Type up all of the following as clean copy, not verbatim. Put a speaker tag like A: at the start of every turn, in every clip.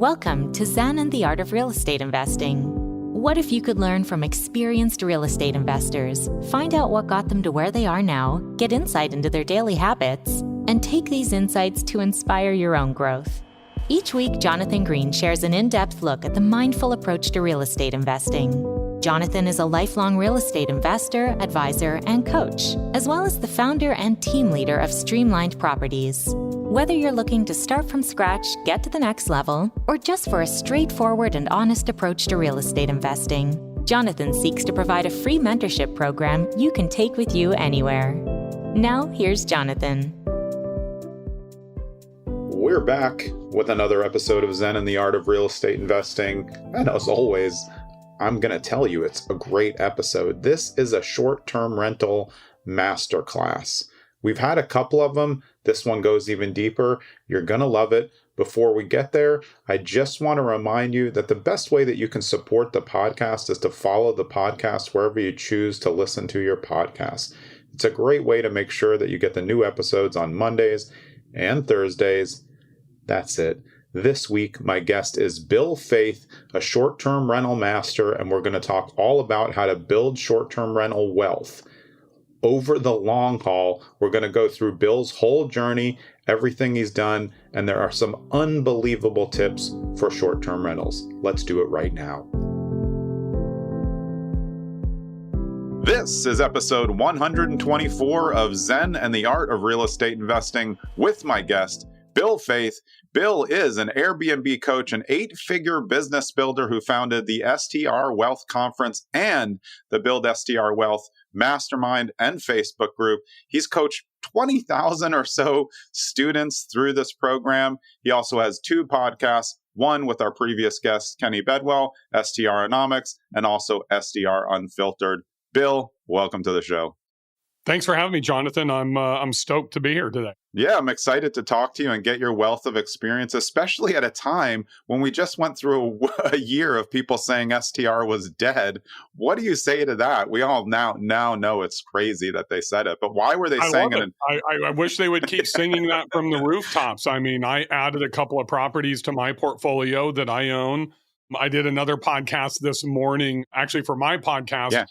A: Welcome to Zen and the Art of Real Estate Investing. What if you could learn from experienced real estate investors, find out what got them to where they are now, get insight into their daily habits, and take these insights to inspire your own growth? Each week, Jonathan Green shares an in-depth look at the mindful approach to real estate investing. Jonathan is a lifelong real estate investor, advisor, and coach, as well as the founder and team leader of Streamlined Properties. Whether you're looking to start from scratch, get to the next level, or just for a straightforward and honest approach to real estate investing, Jonathan seeks to provide a free mentorship program you can take with you anywhere. Now, here's Jonathan.
B: We're back with another episode of Zen and the Art of Real Estate Investing. And as always, I'm going to tell you it's a great episode. This is a short-term rental masterclass. We've had a couple of them. This one goes even deeper. You're going to love it. Before we get there, I just want to remind you that the best way that you can support the podcast is to follow the podcast wherever you choose to listen to your podcast. It's a great way to make sure that you get the new episodes on Mondays and Thursdays. That's it. This week, my guest is Bill Faeth, a short-term rental master, and we're going to talk all about how to build short-term rental wealth. Over the long haul, we're going to go through Bill's whole journey, everything he's done, and there are some unbelievable tips for short-term rentals. Let's do it right now. This is episode 124 of Zen and the Art of Real Estate Investing with my guest, Bill Faeth. Bill is an Airbnb coach, an 8-figure business builder who founded the STR Wealth Conference and the Build STR Wealth Mastermind and Facebook group. He's coached 20,000 or so students through this program. He also has 2 podcasts, one with our previous guest, Kenny Bedwell, STRonomics, and also STR Unfiltered. Bill, welcome to the show.
C: Thanks for having me, Jonathan. I'm stoked to be here today.
B: Yeah, I'm excited to talk to you and get your wealth of experience, especially at a time when we just went through a year of people saying STR was dead. What do you say to that? We all now know it's crazy that they said it, but why were they saying it?
C: I wish they would keep singing that from the rooftops. I mean, I added a couple of properties to my portfolio that I own. I did another podcast this morning, actually for my podcast.
B: Yeah.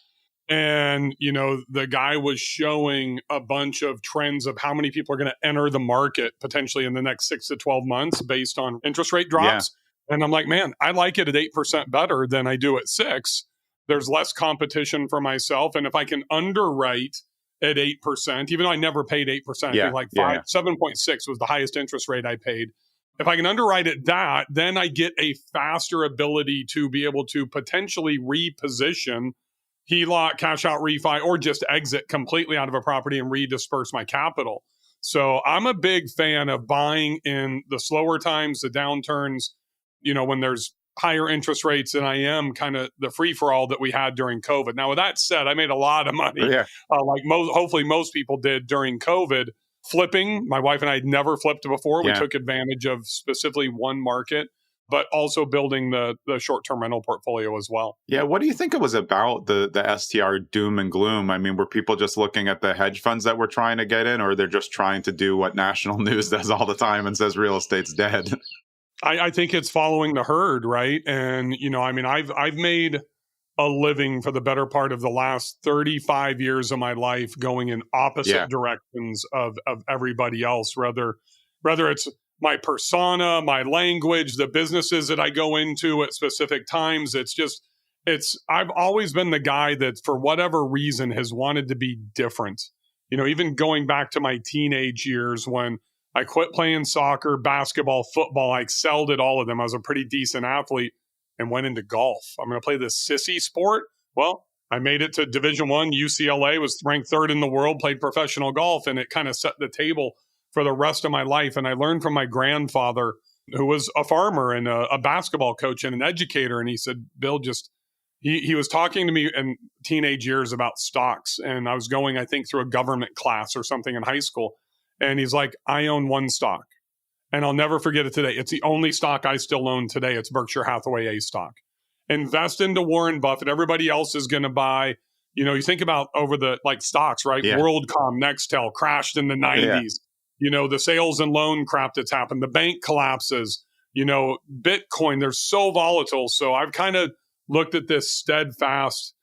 C: And, the guy was showing a bunch of trends of how many people are going to enter the market potentially in the next 6 to 12 months based on interest rate drops. Yeah. And I'm like, man, I like it at 8% better than I do at 6. There's less competition for myself. And if I can underwrite at 8%, even though I never paid 8%, I think like 7.6 was the highest interest rate I paid. If I can underwrite at that, then I get a faster ability to be able to potentially reposition HELOC, cash out refi, or just exit completely out of a property and redisperse my capital. So I'm a big fan of buying in the slower times, the downturns, when there's higher interest rates than I am kind of the free-for-all that we had during COVID. Now, with that said, I made a lot of money, hopefully most people did during COVID. Flipping, my wife and I had never flipped before. We took advantage of specifically one market, but also building the short-term rental portfolio as well.
B: Yeah, what do you think it was about the STR doom and gloom? I mean, were people just looking at the hedge funds that were trying to get in, or they're just trying to do what national news does all the time and says real estate's dead?
C: I think it's following the herd, right? And, I've made a living for the better part of the last 35 years of my life going in opposite directions of everybody else, whether it's my persona, my language, the businesses that I go into at specific times. I've always been the guy that for whatever reason has wanted to be different. Even going back to my teenage years when I quit playing soccer, basketball, football, I excelled at all of them. I was a pretty decent athlete and went into golf. I'm going to play this sissy sport. Well, I made it to Division I. UCLA was ranked 3rd in the world, played professional golf, and it kind of set the table for the rest of my life. And I learned from my grandfather, who was a farmer and a basketball coach and an educator. And he said, Bill, he was talking to me in teenage years about stocks. And I was going, I think, through a government class or something in high school. And he's like, I own one stock. And I'll never forget it today. It's the only stock I still own today. It's Berkshire Hathaway A stock. Invest into Warren Buffett. Everybody else is going to buy. You think about over the stocks, right? Yeah. WorldCom, Nextel crashed in the 90s. The sales and loan crap that's happened, the bank collapses, Bitcoin, they're so volatile. So I've kind of looked at this steadfast,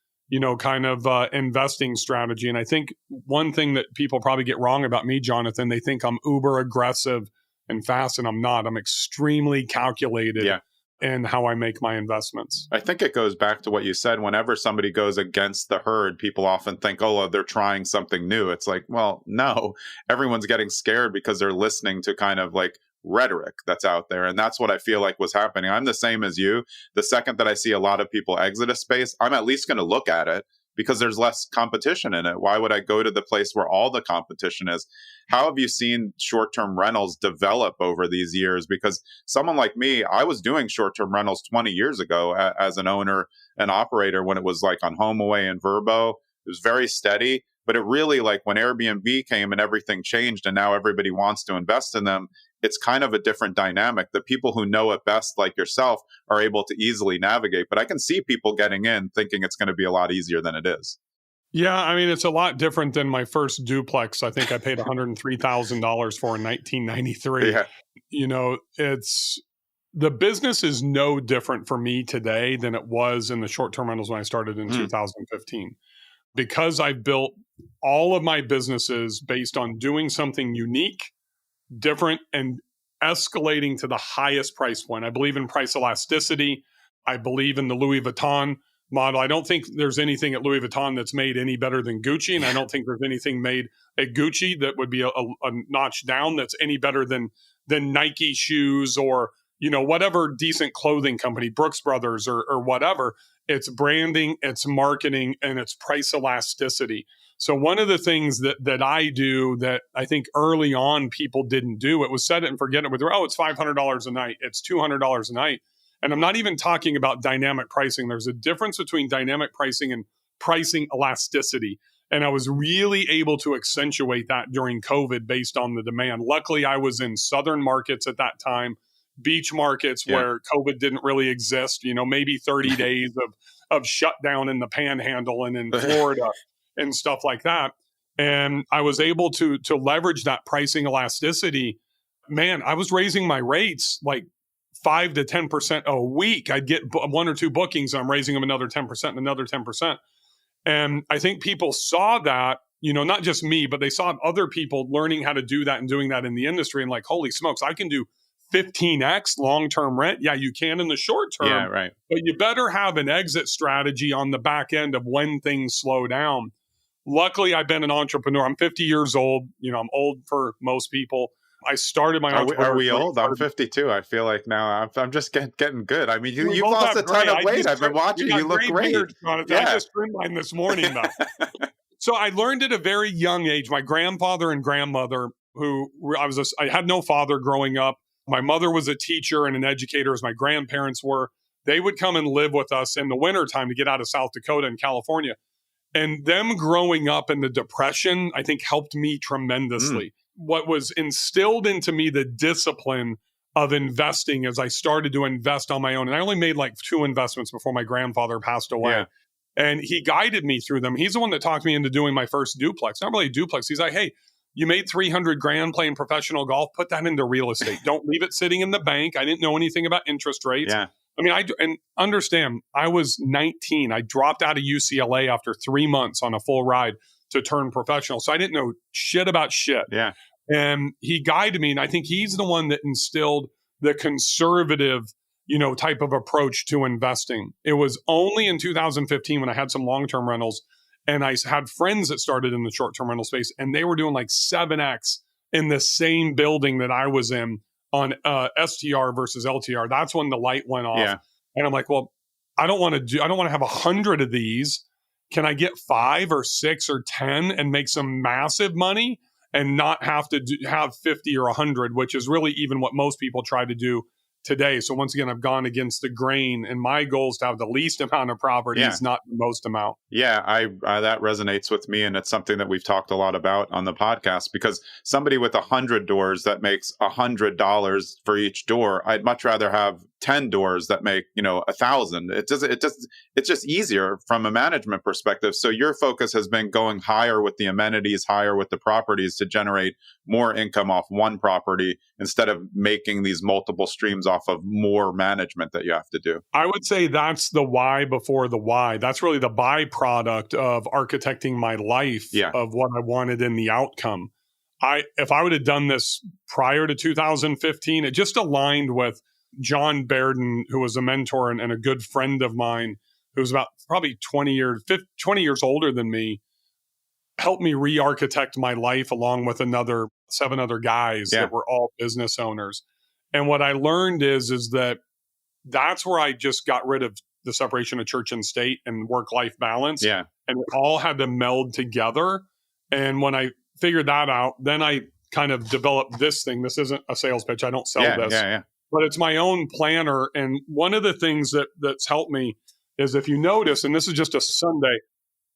C: kind of investing strategy. And I think one thing that people probably get wrong about me, Jonathan, they think I'm uber aggressive and fast, and I'm not. I'm extremely calculated in how I make my investments.
B: I think it goes back to what you said. Whenever somebody goes against the herd, people often think, oh, they're trying something new. It's like, well, no, everyone's getting scared because they're listening to kind of like rhetoric that's out there. And that's what I feel like was happening. I'm the same as you. The second that I see a lot of people exit a space, I'm at least going to look at it because there's less competition in it. Why would I go to the place where all the competition is? How have you seen short-term rentals develop over these years? Because someone like me, I was doing short-term rentals 20 years ago as an owner and operator when it was like on HomeAway and Vrbo. It was very steady, but it really, like when Airbnb came and everything changed and now everybody wants to invest in them, it's kind of a different dynamic. The people who know it best, like yourself, are able to easily navigate. But I can see people getting in thinking it's going to be a lot easier than it is.
C: Yeah, I mean, it's a lot different than my first duplex. I think I paid $103,000 for in 1993.
B: Yeah.
C: The business is no different for me today than it was in the short-term rentals when I started in 2015. Because I've built all of my businesses based on doing something unique, different, and escalating to the highest price point. I believe in price elasticity. I believe in the Louis Vuitton model. I don't think there's anything at Louis Vuitton that's made any better than Gucci. And I don't think there's anything made at Gucci that would be a notch down that's any better than Nike shoes or, whatever decent clothing company, Brooks Brothers or whatever. It's branding, it's marketing, and it's price elasticity. So one of the things that I do that I think early on people didn't do, it was set it and forget it with, it's $500 a night, it's $200 a night. And I'm not even talking about dynamic pricing. There's a difference between dynamic pricing and pricing elasticity. And I was really able to accentuate that during COVID based on the demand. Luckily, I was in southern markets at that time, beach markets where COVID didn't really exist, maybe 30 days of shutdown in the Panhandle and in Florida and stuff like that. And I was able to leverage that pricing elasticity. Man, I was raising my rates like 5 to 10% a week. I'd get one or two bookings and I'm raising them another 10% and another 10%. And I think people saw that, not just me, but they saw other people learning how to do that and doing that in the industry and like, holy smokes, I can do 15x long-term rent. Yeah, you can in the short term.
B: Yeah, right.
C: But you better have an exit strategy on the back end of when things slow down. Luckily, I've been an entrepreneur. I'm 50 years old. I'm old for most people. I started my entrepreneur.
B: Are we old? I'm 52. I feel like now I'm just getting good. I mean, you've lost a ton of weight. I've been watching. You look great.
C: I just trimmed mine this morning, though. So I learned at a very young age. My grandfather and grandmother, I had no father growing up. My mother was a teacher and an educator, as my grandparents were. They would come and live with us in the wintertime to get out of South Dakota and California. And them growing up in the Depression, I think, helped me tremendously. What was instilled into me, the discipline of investing as I started to invest on my own. And I only made like 2 investments before my grandfather passed away. Yeah. And he guided me through them. He's the one that talked me into doing my first duplex. Not really a duplex. He's like, hey, you made $300,000 playing professional golf. Put that into real estate. Don't leave it sitting in the bank. I didn't know anything about interest rates.
B: Yeah.
C: I mean, and understand, I was 19. I dropped out of UCLA after 3 months on a full ride to turn professional. So I didn't know shit about shit.
B: Yeah.
C: And he guided me. And I think he's the one that instilled the conservative, type of approach to investing. It was only in 2015 when I had some long-term rentals and I had friends that started in the short-term rental space and they were doing like 7X in the same building that I was in on STR versus LTR. That's when the light went off.
B: Yeah.
C: And I'm like, well, I don't want to have 100 of these. Can I get 5 or 6 or 10 and make some massive money and not have to have 50 or 100, which is really even what most people try to do today. So once again, I've gone against the grain and my goal is to have the least amount of properties, not the most amount.
B: Yeah, I that resonates with me. And it's something that we've talked a lot about on the podcast because somebody with 100 doors that makes $100 for each door, I'd much rather have 10 doors that make, 1,000. It's just easier from a management perspective. So your focus has been going higher with the amenities, higher with the properties to generate more income off one property instead of making these multiple streams off of more management that you have to do.
C: I would say that's the why before the why. That's really the byproduct of architecting my life of what I wanted in the outcome. If I would have done this prior to 2015, it just aligned with John Bairden, who was a mentor and a good friend of mine, who was about probably 20 years older than me, helped me re-architect my life along with 7 other guys that were all business owners. And what I learned is that that's where I just got rid of the separation of church and state and work-life balance.
B: Yeah.
C: And it all had to meld together. And when I figured that out, then I kind of developed this thing. This isn't a sales pitch. I don't sell this. But it's my own planner. And one of the things that's helped me is, if you notice, and this is just a Sunday,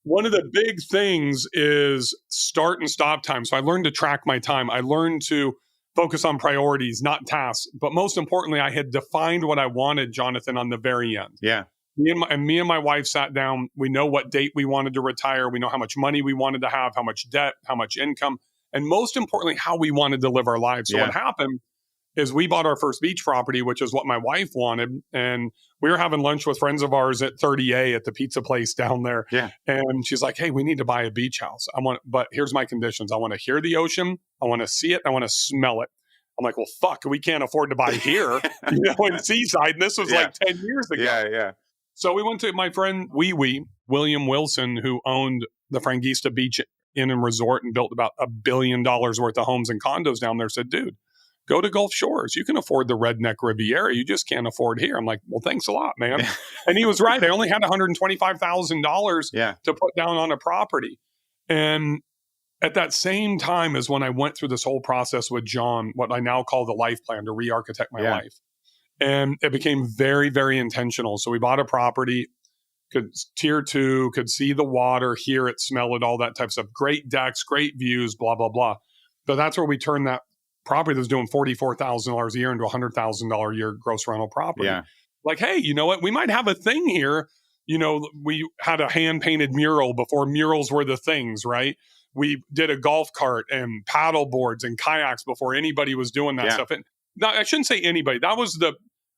C: one of the big things is start and stop time. So I learned to track my time. I learned to focus on priorities, not tasks. But most importantly, I had defined what I wanted, Jonathan, on the very end.
B: Yeah.
C: Me and my wife sat down. We know what date we wanted to retire. We know how much money we wanted to have, how much debt, how much income, and most importantly, how we wanted to live our lives. So what happened is we bought our first beach property, which is what my wife wanted. And we were having lunch with friends of ours at 30A at the pizza place down there.
B: Yeah.
C: And she's like, hey, we need to buy a beach house. But here's my conditions. I want to hear the ocean. I want to see it. I want to smell it. I'm like, well, fuck, we can't afford to buy here, in Seaside. And this was like 10 years ago.
B: Yeah.
C: So we went to my friend William Wilson, who owned the Frangista Beach Inn and Resort and built about $1 billion worth of homes and condos down there, said, dude, go to Gulf Shores. You can afford the redneck Riviera. You just can't afford here. I'm like, well, thanks a lot, man. And he was right. I only had $125,000 to put down on a property. And at that same time is when I went through this whole process with John, what I now call the life plan, to re-architect my life. And it became very, very intentional. So we bought a property, tier 2, could see the water, hear it, smell it, all that type of stuff. Great decks, great views, blah, blah, blah. So that's where we turned that property that was doing $44,000 a year into $100,000 a year gross rental property.
B: Yeah.
C: Like, hey, you know what? We might have a thing here. We had a hand-painted mural before murals were the things, right? We did a golf cart and paddle boards and kayaks before anybody was doing that stuff. And I shouldn't say anybody. That was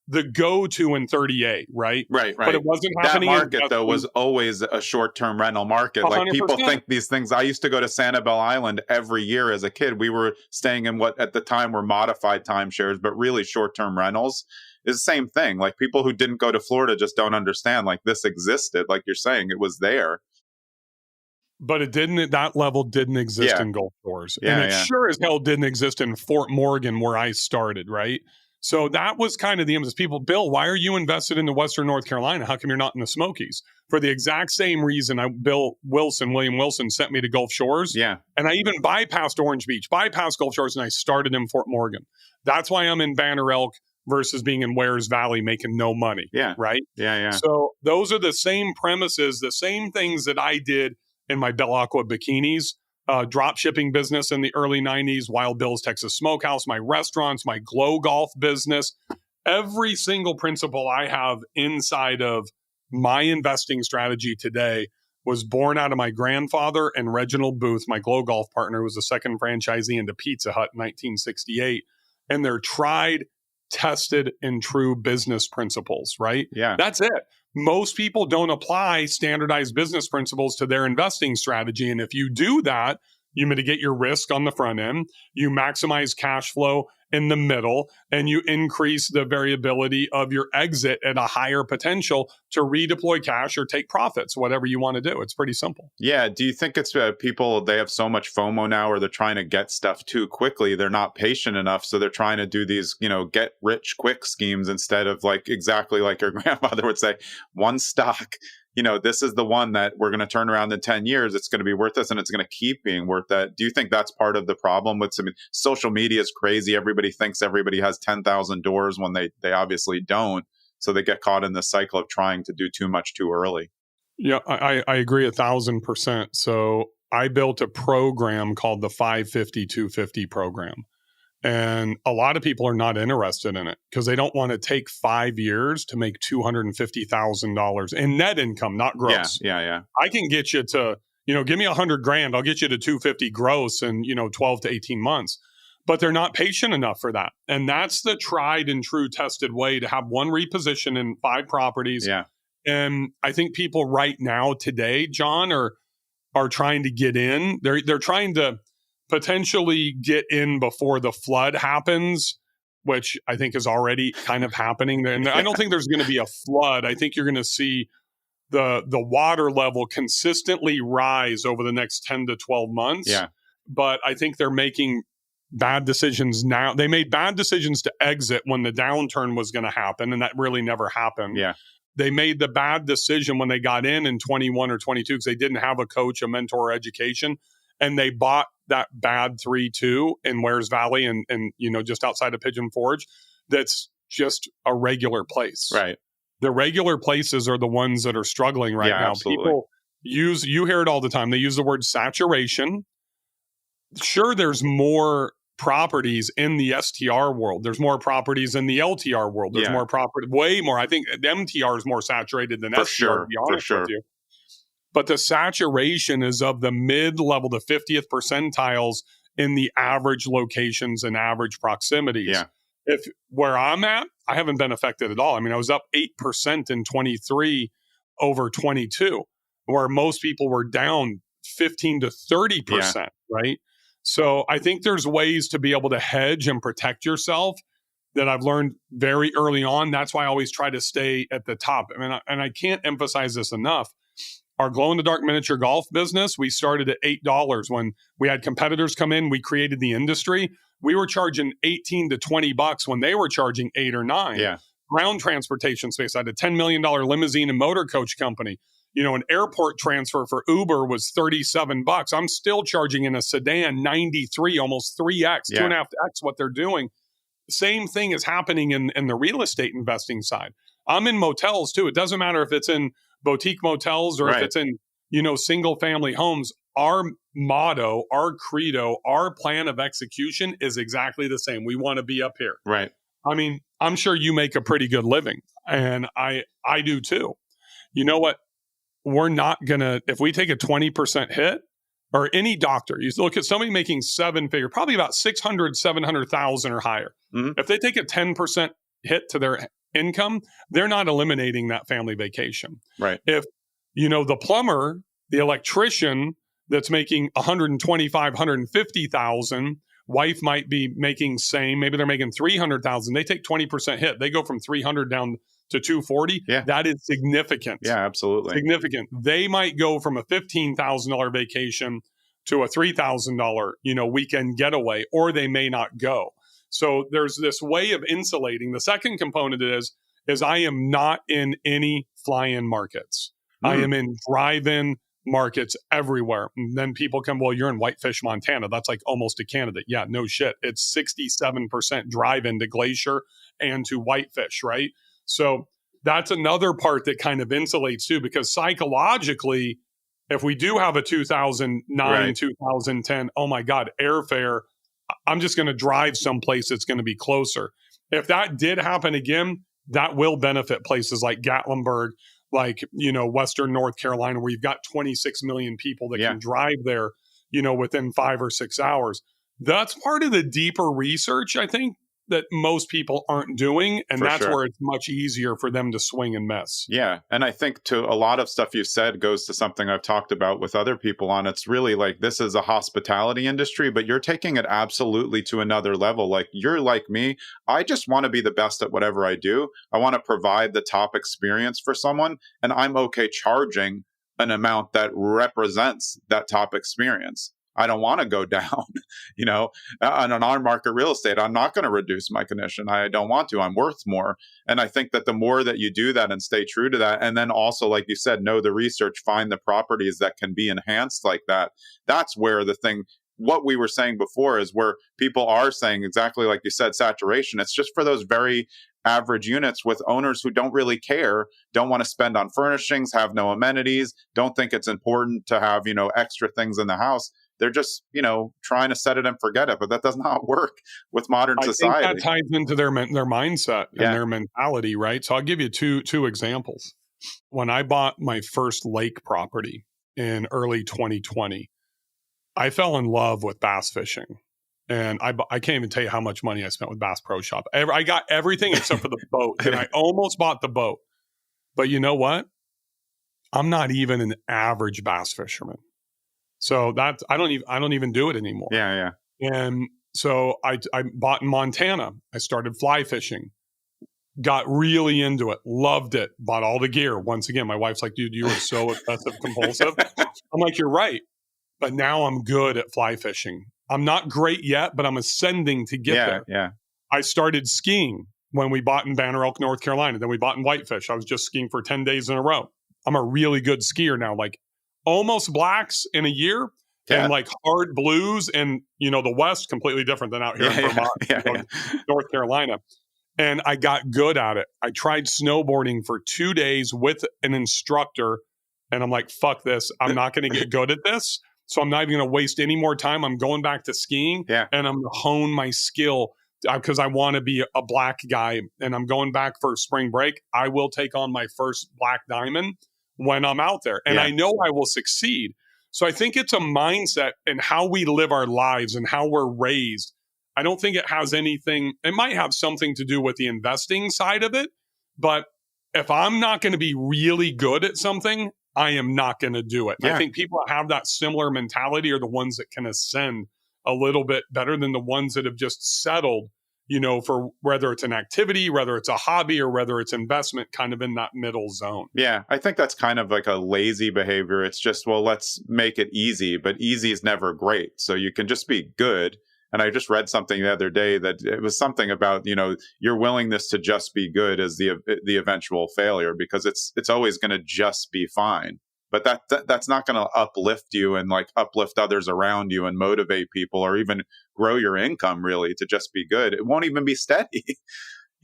C: the go-to in 30A, right?
B: Right.
C: But it wasn't happening.
B: That market, though, was always a short-term rental market. 100%. Like, people think these things. I used to go to Sanibel Island every year as a kid. We were staying in what at the time were modified timeshares, but really short-term rentals. Is the same thing. Like, people who didn't go to Florida just don't understand, like, this existed. Like you're saying, it was there.
C: But it didn't, at that level, didn't exist in Gulf Shores. And it sure as hell didn't exist in Fort Morgan, where I started, right? So that was kind of the emphasis. People, Bill, why are you invested in the Western North Carolina? How come you're not in the Smokies? For the exact same reason, William Wilson sent me to Gulf Shores.
B: Yeah.
C: And I even bypassed Orange Beach, bypassed Gulf Shores, and I started in Fort Morgan. That's why I'm in Banner Elk versus being in Wares Valley making no money.
B: Yeah.
C: Right?
B: Yeah.
C: So those are the same premises, the same things that I did in my Bell Aqua bikinis, drop shipping business in the early 90s, Wild Bill's Texas Smokehouse, my restaurants, my Glow Golf business. Every single principle I have inside of my investing strategy today was born out of my grandfather and Reginald Booth, my Glow Golf partner, who was the second franchisee into Pizza Hut in 1968. And they're tried, tested, and true business principles, right?
B: Yeah.
C: That's it. Most people don't apply standardized business principles to their investing strategy. And if you do that, you mitigate your risk on the front end, you maximize cash flow in the middle, and you increase the variability of your exit at a higher potential to redeploy cash or take profits, whatever you want to do. It's pretty simple.
B: Yeah. Do you think it's people, they have so much FOMO now, or they're trying to get stuff too quickly? They're not patient enough. So they're trying to do these, get rich quick schemes instead of, like, exactly like your grandfather would say, one stock. This is the one that we're going to turn around in 10 years. It's going to be worth this, and it's going to keep being worth that. Do you think that's part of the problem with social media is crazy? Everybody thinks everybody has 10,000 doors when they obviously don't. So they get caught in the cycle of trying to do too much too early.
C: Yeah, I agree 1,000%. So I built a program called the 550-250 program. And a lot of people are not interested in it because they don't want to take 5 years to make $250,000 in net income, not gross.
B: Yeah.
C: I can get you to, give me $100,000. I'll get you to 250 gross in, 12 to 18 months. But they're not patient enough for that. And that's the tried and true tested way to have one reposition in 5 properties.
B: Yeah.
C: And I think people right now today, John, are trying to get in. They're trying to potentially get in before the flood happens, which I think is already kind of happening. And I don't think there's going to be a flood. I think you're going to see the water level consistently rise over the next 10 to 12 months.
B: Yeah.
C: But I think they're making bad decisions now. They made bad decisions to exit when the downturn was going to happen, and that really never happened.
B: Yeah.
C: They made the bad decision when they got in 21 or 22 because they didn't have a coach, a mentor, or education, and they bought that bad 3-2 in Wares Valley and just outside of Pigeon Forge. That's just a regular place.
B: Right.
C: The regular places are the ones that are struggling right now.
B: Absolutely.
C: People you hear it all the time. They use the word saturation. Sure, there's more properties in the STR world. There's more properties in the LTR world. There's more property, way more. I think the MTR is more saturated than STR, to be honest with you. But the saturation is of the mid-level, the 50th percentiles in the average locations and average proximities.
B: Yeah.
C: If where I'm at, I haven't been affected at all. I mean, I was up 8% in 23 over 22, where most people were down 15 to 30%, right? So I think there's ways to be able to hedge and protect yourself that I've learned very early on. That's why I always try to stay at the top. I mean, and I can't emphasize this enough. Our glow-in-the-dark miniature golf business, we started at $8 when we had competitors come in. We created the industry. We were charging $18 to $20 when they were charging $8 or $9.
B: Yeah.
C: Ground transportation space. I had a $10 million limousine and motor coach company. An airport transfer for Uber was $37. I'm still charging in a sedan 93, almost 3x, 2.5x what they're doing. Same thing is happening in the real estate investing side. I'm in motels too. It doesn't matter if it's in boutique motels or if it's in, single family homes. Our motto, our credo, our plan of execution is exactly the same. We want to be up here.
B: Right.
C: I mean, I'm sure you make a pretty good living, and I do too. You know what? We're not going to, if we take a 20% hit, or any doctor, you look at somebody making 7-figure, probably about 600, 700,000 or higher. Mm-hmm. If they take a 10% hit to their income, they're not eliminating that family vacation.
B: Right.
C: If, the plumber, the electrician that's making 125, 150,000, wife might be making same, maybe they're making 300,000. They take 20% hit. They go from 300 down to 240.
B: Yeah.
C: That is significant.
B: Yeah, absolutely.
C: Significant. They might go from a $15,000 vacation to a $3,000, weekend getaway, or they may not go. So there's this way of insulating. The second component is I am not in any fly-in markets. I am in drive-in markets everywhere. And then people come, well, you're in Whitefish, Montana. That's like almost a candidate. Yeah, no shit. It's 67% drive-in to Glacier and to Whitefish, right? So that's another part that kind of insulates too, because psychologically, if we do have a 2009, 2010, oh my God, airfare, I'm just going to drive someplace that's going to be closer. If that did happen again, that will benefit places like Gatlinburg, like, Western North Carolina, where you've got 26 million people that can drive there, within 5 or 6 hours. That's part of the deeper research, I think, that most people aren't doing. And that's where it's much easier for them to swing and miss.
B: Yeah. And I think to a lot of stuff you said goes to something I've talked about with other people on. It's really like, this is a hospitality industry, but you're taking it absolutely to another level. Like, you're like me. I just want to be the best at whatever I do. I want to provide the top experience for someone, and I'm okay charging an amount that represents that top experience. I don't want to go down, on our market real estate. I'm not going to reduce my commission. I don't want to. I'm worth more. And I think that the more that you do that and stay true to that, and then also, like you said, know the research, find the properties that can be enhanced like that. That's where the thing, what we were saying before, is where people are saying exactly like you said, saturation. It's just for those very average units with owners who don't really care, don't want to spend on furnishings, have no amenities, don't think it's important to have, extra things in the house. they're just, trying to set it and forget it. But that does not work with modern society.
C: I think that ties into their mindset
B: Yeah.
C: and their mentality, right? So I'll give you two examples. When I bought my first lake property in early 2020, I fell in love with bass fishing. And I can't even tell you how much money I spent with Bass Pro Shop. I got everything except for the boat. And I almost bought the boat. But you know what? I'm not even an average bass fisherman. So I don't even do it anymore.
B: Yeah.
C: And so I bought in Montana. I started fly fishing. Got really into it. Loved it. Bought all the gear. Once again, my wife's like, dude, you are so obsessive compulsive. I'm like, you're right. But now I'm good at fly fishing. I'm not great yet, but I'm ascending to get there.
B: Yeah.
C: I started skiing when we bought in Banner Elk, North Carolina. Then we bought in Whitefish. I was just skiing for 10 days in a row. I'm a really good skier now, like almost blacks in a year and like hard blues. And, the West, completely different than out here in Vermont, North Carolina. And I got good at it. I tried snowboarding for 2 days with an instructor. And I'm like, fuck this. I'm not going to get good at this. So I'm not even going to waste any more time. I'm going back to skiing and I'm going to hone my skill because I want to be a black guy. And I'm going back for spring break. I will take on my first black diamond when I'm out there. And I know I will succeed. So I think it's a mindset and how we live our lives and how we're raised. I don't think it has anything. It might have something to do with the investing side of it. But if I'm not going to be really good at something, I am not going to do it. I think people that have that similar mentality are the ones that can ascend a little bit better than the ones that have just settled, for whether it's an activity, whether it's a hobby, or whether it's investment, kind of in that middle zone.
B: Yeah, I think that's kind of like a lazy behavior. It's just, well, let's make it easy, but easy is never great. So you can just be good. And I just read something the other day that it was something about, your willingness to just be good is the eventual failure, because it's always going to just be fine. But that's not going to uplift you and like uplift others around you and motivate people or even grow your income really to just be good. It won't even be steady.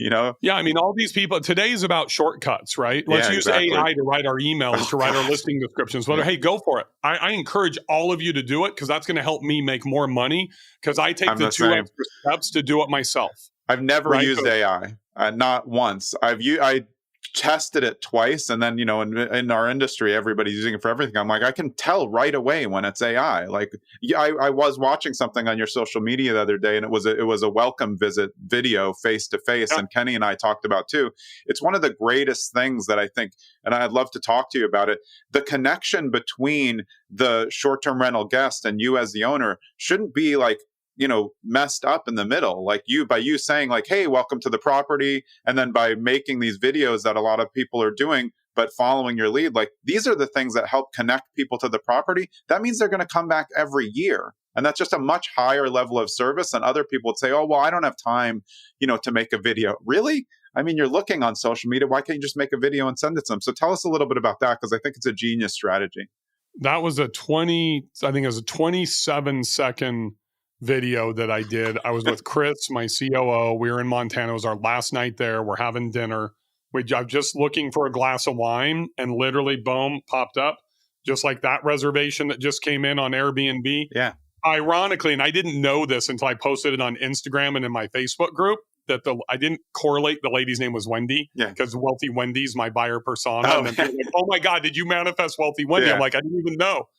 C: Yeah, I mean, all these people, today's about shortcuts, right? Let's use AI to write our emails, to write our listing descriptions. Hey, go for it. I encourage all of you to do it because that's going to help me make more money because I take the 2 extra steps to do it myself.
B: I've never used AI, not once. I tested it twice, and then in our industry everybody's using it for everything. I'm like, I can tell right away when it's AI. Like, I was watching something on your social media the other day, and it was a welcome visit video face to face, and Kenny and I talked about too. It's one of the greatest things that I think, and I'd love to talk to you about it. The connection between the short-term rental guest and you as the owner shouldn't be like messed up in the middle, like by you saying like, hey, welcome to the property. And then by making these videos that a lot of people are doing, but following your lead, like these are the things that help connect people to the property. That means they're going to come back every year. And that's just a much higher level of service than other people would say, oh, well, I don't have time, to make a video. Really? I mean, you're looking on social media. Why can't you just make a video and send it to them? So tell us a little bit about that, because I think it's a genius strategy.
C: That was a 27-second video that I did. I was with Chris, my COO. We were in Montana. It was our last night there. We're having dinner. I'm just looking for a glass of wine, and literally, boom, popped up, just like that reservation that just came in on Airbnb.
B: Yeah.
C: Ironically, and I didn't know this until I posted it on Instagram and in my Facebook group, that I didn't correlate the lady's name was Wendy, because Wealthy Wendy's my buyer persona. And then people are like, oh my God, did you manifest Wealthy Wendy? Yeah. I'm like, I didn't even know.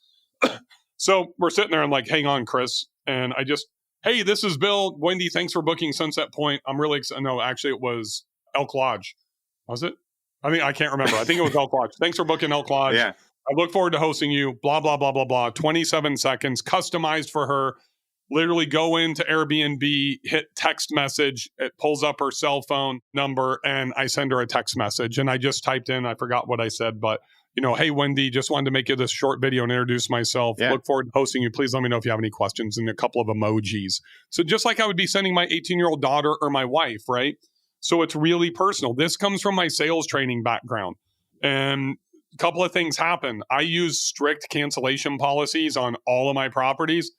C: So we're sitting there. I'm like, hang on, Chris. And hey, this is Bill. Wendy, thanks for booking Sunset Point. I'm really excited. No, actually, it was Elk Lodge. Was it? I can't remember. I think it was Elk Lodge. Thanks for booking Elk Lodge.
B: Yeah.
C: I look forward to hosting you. Blah, blah, blah, blah, blah. 27 seconds, customized for her. Literally go into Airbnb, hit text message. It pulls up her cell phone number, and I send her a text message. And I just typed in, I forgot what I said, but hey, Wendy, just wanted to make you this short video and introduce myself. Yeah. Look forward to hosting you. Please let me know if you have any questions, and a couple of emojis. So just like I would be sending my 18-year-old daughter or my wife, right? So it's really personal. This comes from my sales training background. And a couple of things happen. I use strict cancellation policies on all of my properties.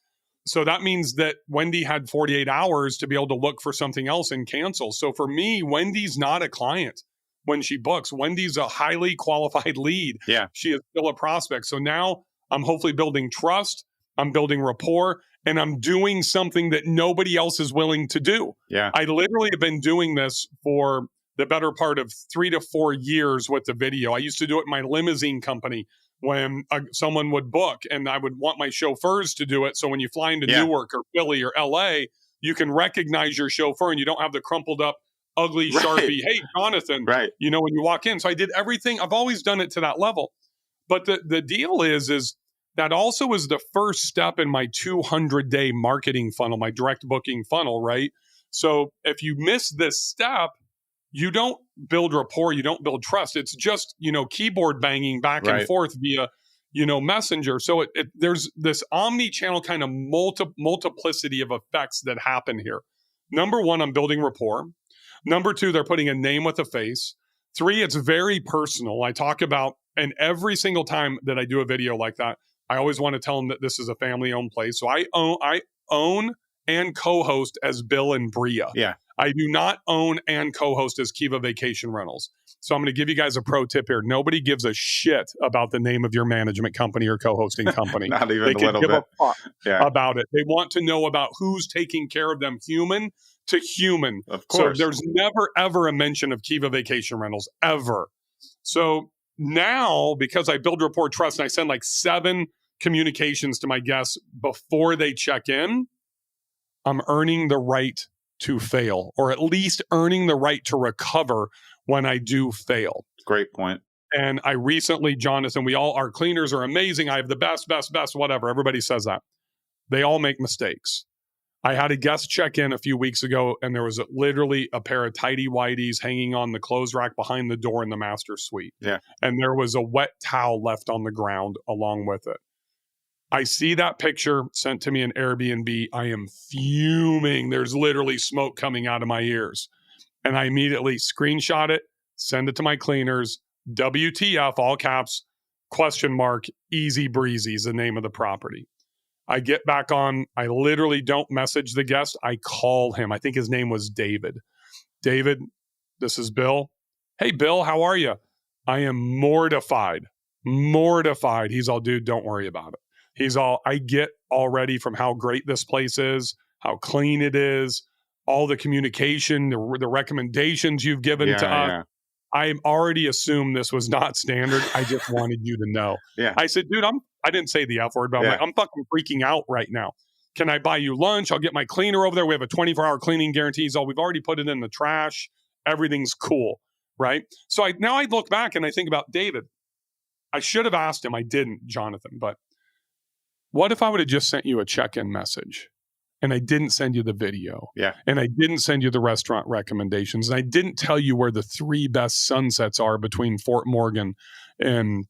C: So that means that Wendy had 48 hours to be able to look for something else and cancel. So for me, Wendy's not a client. When she books, Wendy's a highly qualified lead.
B: Yeah.
C: She is still a prospect. So now I'm hopefully building trust. I'm building rapport, and I'm doing something that nobody else is willing to do.
B: Yeah.
C: I literally have been doing this for the better part of 3 to 4 years with the video. I used to do it in my limousine company when someone would book, and I would want my chauffeurs to do it. So when you fly into Newark or Philly or LA, you can recognize your chauffeur and you don't have the crumpled up, ugly Sharpie. Hey, Jonathan,
B: right.
C: You know, when you walk in. So I did everything. I've always done it to that level. But the deal is that also is the first step in my 200-day marketing funnel, my direct booking funnel, right? So if you miss this step, you don't build rapport, you don't build trust. It's just, keyboard banging back and forth via, messenger. So there's this omni-channel kind of multiplicity of effects that happen here. Number one, I'm building rapport. Number two, they're putting a name with a face. 3, it's very personal. I talk about, and every single time that I do a video like that, I always want to tell them that this is a family-owned place. So I own and co-host as Bill and Bria.
B: Yeah.
C: I do not own and co-host as Kiva Vacation Rentals. So I'm going to give you guys a pro tip here. Nobody gives a shit about the name of your management company or co-hosting company.
B: Not even
C: they
B: a little
C: give
B: bit.
C: A fuck about it. They want to know about who's taking care of them, human to human.
B: Of course.
C: So there's never, ever a mention of Kiva Vacation Rentals, ever. So now, because I build rapport trust and I send like 7 communications to my guests before they check in, I'm earning the right to fail, or at least earning the right to recover when I do fail.
B: Great point.
C: And I recently, Jonathan, our cleaners are amazing. I have the best, whatever. Everybody says that. They all make mistakes. I had a guest check in a few weeks ago, and there was literally a pair of tidy whities hanging on the clothes rack behind the door in the master suite.
B: Yeah.
C: And there was a wet towel left on the ground along with it. I see that picture sent to me in Airbnb. I am fuming. There's literally smoke coming out of my ears. And I immediately screenshot it, send it to my cleaners, WTF, all caps, ? Easy breezy is the name of the property. I get back on. I literally don't message the guest. I call him. I think his name was David. David, this is Bill. Hey, Bill, how are you? I am mortified. He's all, dude, don't worry about it. He's all, I get already from how great this place is, how clean it is, all the communication, the recommendations you've given to us.
B: Yeah.
C: I already assumed this was not standard. I just wanted you to know.
B: Yeah.
C: I said, dude, I didn't say the F word, but I'm fucking freaking out right now. Can I buy you lunch? I'll get my cleaner over there. We have a 24-hour cleaning guarantee. So we've already put it in the trash. Everything's cool, right? So now I look back and I think about David. I should have asked him. I didn't, Jonathan, but what if I would have just sent you a check-in message and I didn't send you the video?
B: Yeah.
C: And I didn't send you the restaurant recommendations. And I didn't tell you where the 3 best sunsets are between Fort Morgan and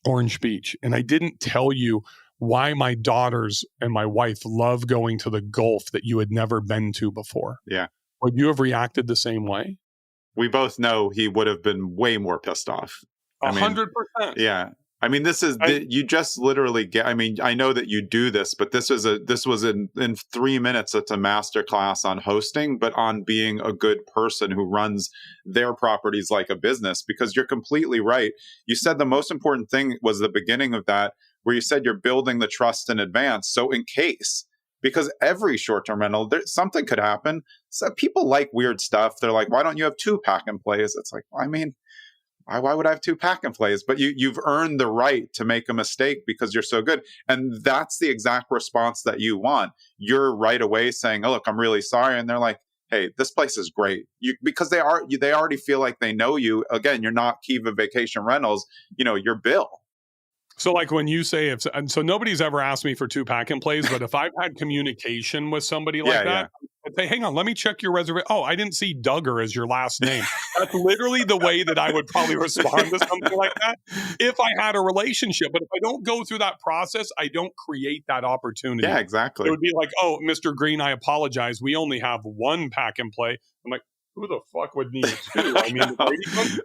C: Orange Beach. And I didn't tell you why my daughters and my wife love going to the Gulf that you had never been to before.
B: Yeah.
C: Would you have reacted the same way?
B: We both know he would have been way more pissed off.
C: 100%.
B: Yeah. I mean, this is you just literally get. I mean, I know that you do this, but this was in 3 minutes. It's a masterclass on hosting, but on being a good person who runs their properties like a business. Because you're completely right. You said the most important thing was the beginning of that, where you said you're building the trust in advance. So in case, because every short-term rental, something could happen. So people like weird stuff. They're like, why don't you have 2 pack and plays? It's like, I mean, why would I have 2 pack and plays? But you've earned the right to make a mistake because you're so good. And that's the exact response that you want. You're right away saying, oh, look, I'm really sorry. And they're like, hey, this place is great. Because they already feel like they know you. Again, you're not Kiva Vacation Rentals. You're Bill.
C: So like when you say, so nobody's ever asked me for 2 pack and plays, but if I've had communication with somebody like that, I'd say, hang on, let me check your reservation. Oh, I didn't see Duggar as your last name. That's literally the way that I would probably respond to something like that if I had a relationship. But if I don't go through that process, I don't create that opportunity.
B: Yeah, exactly.
C: It would be like, oh, Mr. Green, I apologize. We only have 1 pack and play. I'm like, who the fuck would need 2? I mean,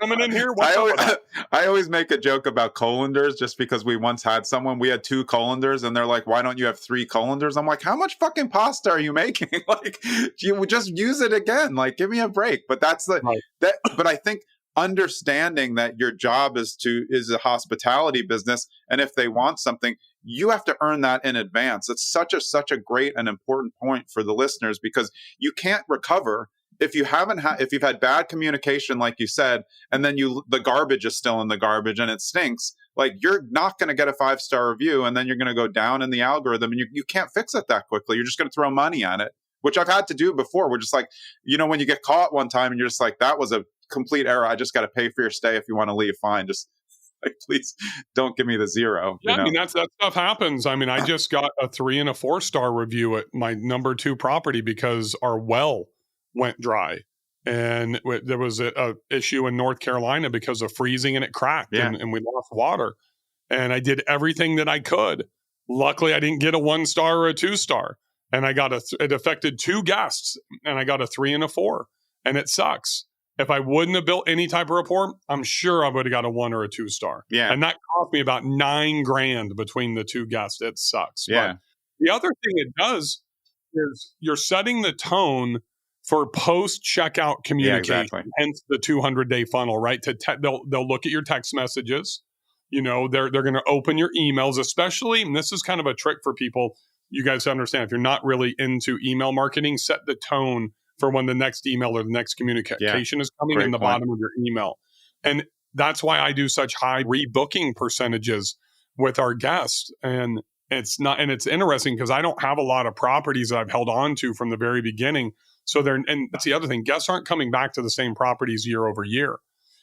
C: coming in here.
B: I always make a joke about colanders just because we once had someone. We had 2 colanders, and they're like, "Why don't you have 3 colanders?" I'm like, "How much fucking pasta are you making? Like, you would just use it again. Like, give me a break." But that's but I think understanding that your job is a hospitality business, and if they want something, you have to earn that in advance. It's such a great and important point for the listeners, because you can't recover if you haven't if you've had bad communication, like you said, and then the garbage is still in the garbage and it stinks. Like, you're not going to get a 5-star review, and then you're going to go down in the algorithm, and you can't fix it that quickly. You're just going to throw money at it, which I've had to do before. We're just like, when you get caught one time and you're just like, that was a complete error. I just got to pay for your stay. If you want to leave, fine. Just like, please don't give me the 0.
C: Yeah, I mean, that stuff happens. I mean, I just got a 3 and a 4-star review at my number 2 property because our well went dry. And there was a issue in North Carolina because of freezing, and it cracked, and we lost water. And I did everything that I could. Luckily, I didn't get a 1-star or a 2-star. And I got it affected 2 guests, and I got a 3 and a 4. And it sucks. If I wouldn't have built any type of rapport, I'm sure I would have got a 1 or a 2-star.
B: Yeah.
C: And that cost me about $9,000 between the 2 guests. It sucks.
B: Yeah.
C: But the other thing it does is you're setting the tone for post-checkout communication,
B: exactly.
C: Hence the 200-day funnel, right? They'll look at your text messages. They're going to open your emails, especially, and this is kind of a trick for people, you guys to understand. If you're not really into email marketing, set the tone for when the next email or the next communication is coming in the bottom of your email. And that's why I do such high rebooking percentages with our guests. And it's interesting because I don't have a lot of properties that I've held on to from the very beginning. And that's the other thing, guests aren't coming back to the same properties year over year.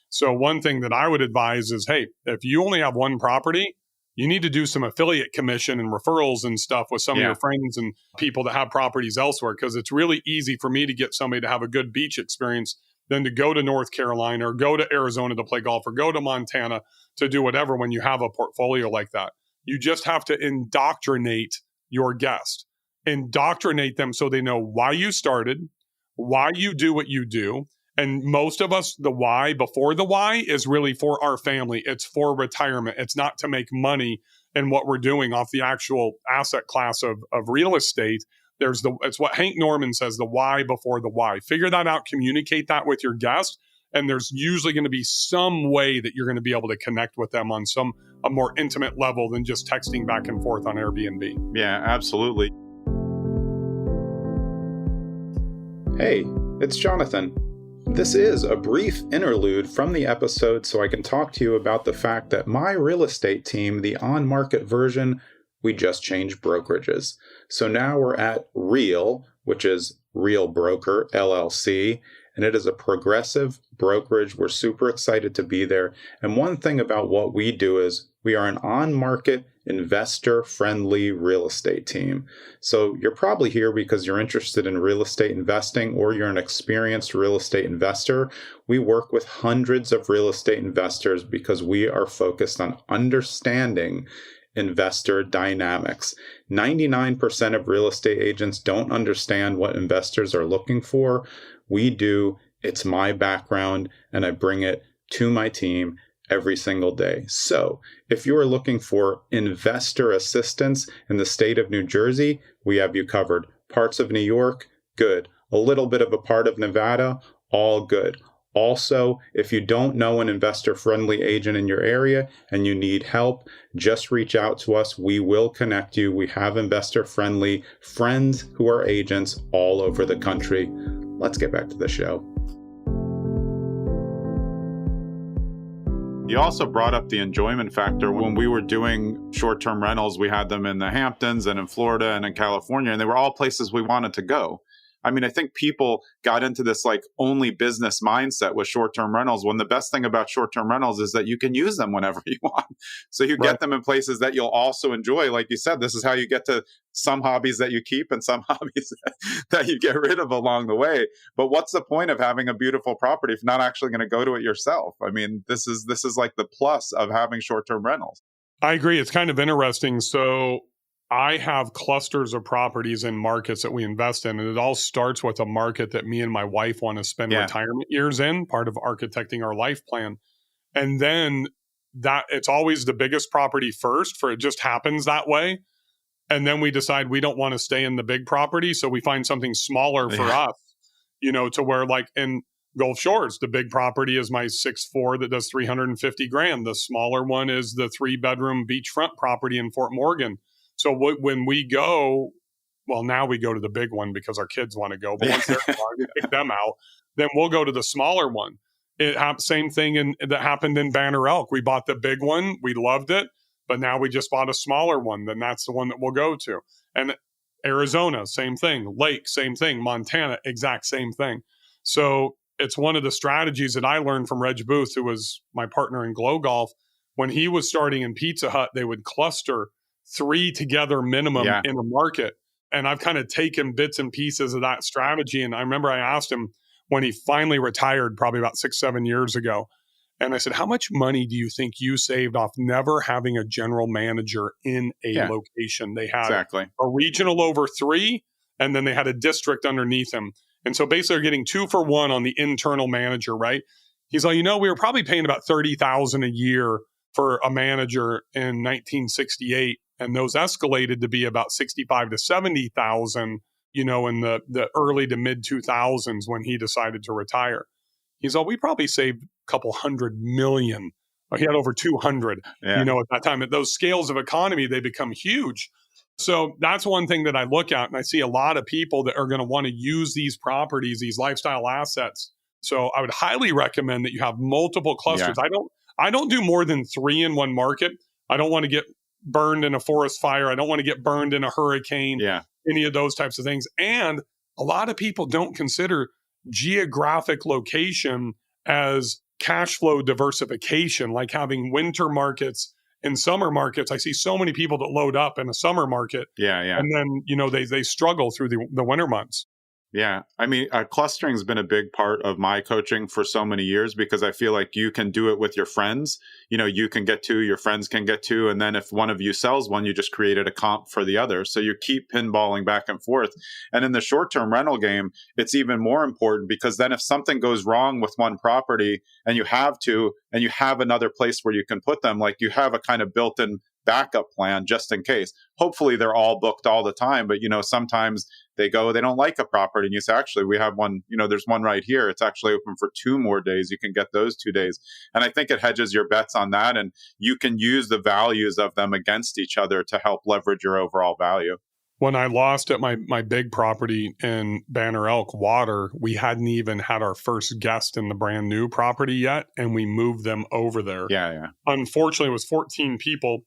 C: So one thing that I would advise is, hey, if you only have one property, you need to do some affiliate commission and referrals and stuff with some of your friends and people that have properties elsewhere, because it's really easy for me to get somebody to have a good beach experience than to go to North Carolina or go to Arizona to play golf or go to Montana to do whatever when you have a portfolio like that. You just have to indoctrinate your guest. Indoctrinate them so they know why you started, why you do what you do. And most of us, the why before the why is really for our family. It's for retirement. It's not to make money in what we're doing off the actual asset class of real estate. It's what Hank Norman says, the why before the why. Figure that out, communicate that with your guest. And there's usually going to be some way that you're going to be able to connect with them on a more intimate level than just texting back and forth on Airbnb.
B: Yeah, absolutely. Hey, it's Jonathan. This is a brief interlude from the episode so I can talk to you about the fact that my real estate team, the on-market version, we just changed brokerages. So now we're at Real, which is Real Broker, LLC, and it is a progressive brokerage. We're super excited to be there. And one thing about what we do is we are an on-market, investor-friendly real estate team. So you're probably here because you're interested in real estate investing or you're an experienced real estate investor. We work with hundreds of real estate investors because we are focused on understanding investor dynamics. 99% of real estate agents don't understand what investors are looking for. We do. It's my background, and I bring it to my team every single day. So if you are looking for investor assistance in the state of New Jersey, we have you covered. Parts of New York, good. A little bit of a part of Nevada, all good. Also, if you don't know an investor-friendly agent in your area and you need help, just reach out to us. We will connect you. We have investor-friendly friends who are agents all over the country. Let's get back to the show. You also brought up the enjoyment factor. When we were doing short-term rentals, we had them in the Hamptons and in Florida and in California, and they were all places we wanted to go. I mean, I think people got into this like only business mindset with short-term rentals, when the best thing about short-term rentals is that you can use them whenever you want. So you get them in places that you'll also enjoy. Like you said, this is how you get to some hobbies that you keep and some hobbies that you get rid of along the way. But what's the point of having a beautiful property if you're not actually going to go to it yourself? I mean, this is like the plus of having short-term rentals.
C: I agree. It's kind of interesting. So I have clusters of properties in markets that we invest in, and it all starts with a market that me and my wife want to spend retirement years in, part of architecting our life plan. And then that it's always the biggest property first, for it just happens that way. And then we decide we don't want to stay in the big property, so we find something smaller for us, to where like, and Gulf Shores. The big property is my 6'4" that does $350,000. The smaller one is the 3-bedroom beachfront property in Fort Morgan. So when we go, well, now we go to the big one because our kids want to go, but once they're gone, we pick them out, then we'll go to the smaller one. Same thing that happened in Banner Elk. We bought the big one. We loved it, but now we just bought a smaller one. Then that's the one that we'll go to. And Arizona, same thing. Lake, same thing. Montana, exact same thing. So it's one of the strategies that I learned from Reg Booth, who was my partner in Glow Golf. When he was starting in Pizza Hut, they would cluster 3 together minimum in a market. And I've kind of taken bits and pieces of that strategy. And I remember I asked him when he finally retired, probably about 6-7 years ago. And I said, how much money do you think you saved off never having a general manager in a location? They had a regional over 3, and then they had a district underneath him. And so basically they're getting 2 for 1 on the internal manager, right? He's like, we were probably paying about $30,000 a year for a manager in 1968. And those escalated to be about $65,000 to $70,000, in the early to mid 2000s when he decided to retire. He's like, we probably saved a couple $100 million. He had over 200, at that time. At those scales of economy, they become huge. So that's one thing that I look at, and I see a lot of people that are going to want to use these properties, these lifestyle assets. So I would highly recommend that you have multiple clusters. I don't do more than 3 in one market. I don't want to get burned in a forest fire. I don't want to get burned in a hurricane, any of those types of things. And a lot of people don't consider geographic location as cash flow diversification, like having winter markets and summer markets. I see so many people that load up in a summer market. And then, they struggle through the winter months.
B: Yeah. I mean, clustering has been a big part of my coaching for so many years because I feel like you can do it with your friends. You can get 2, your friends can get 2. And then if one of you sells one, you just created a comp for the other. So you keep pinballing back and forth. And in the short-term rental game, it's even more important because then if something goes wrong with one property and you have 2 and you have another place where you can put them, like you have a kind of built-in backup plan just in case. Hopefully they're all booked all the time, but sometimes they don't like a property and you say, actually, we have one, there's one right here. It's actually open for 2 more days. You can get those 2 days. And I think it hedges your bets on that. And you can use the values of them against each other to help leverage your overall value.
C: When I lost at my big property in Banner Elk Water, we hadn't even had our first guest in the brand new property yet. And we moved them over there. Unfortunately, it was 14 people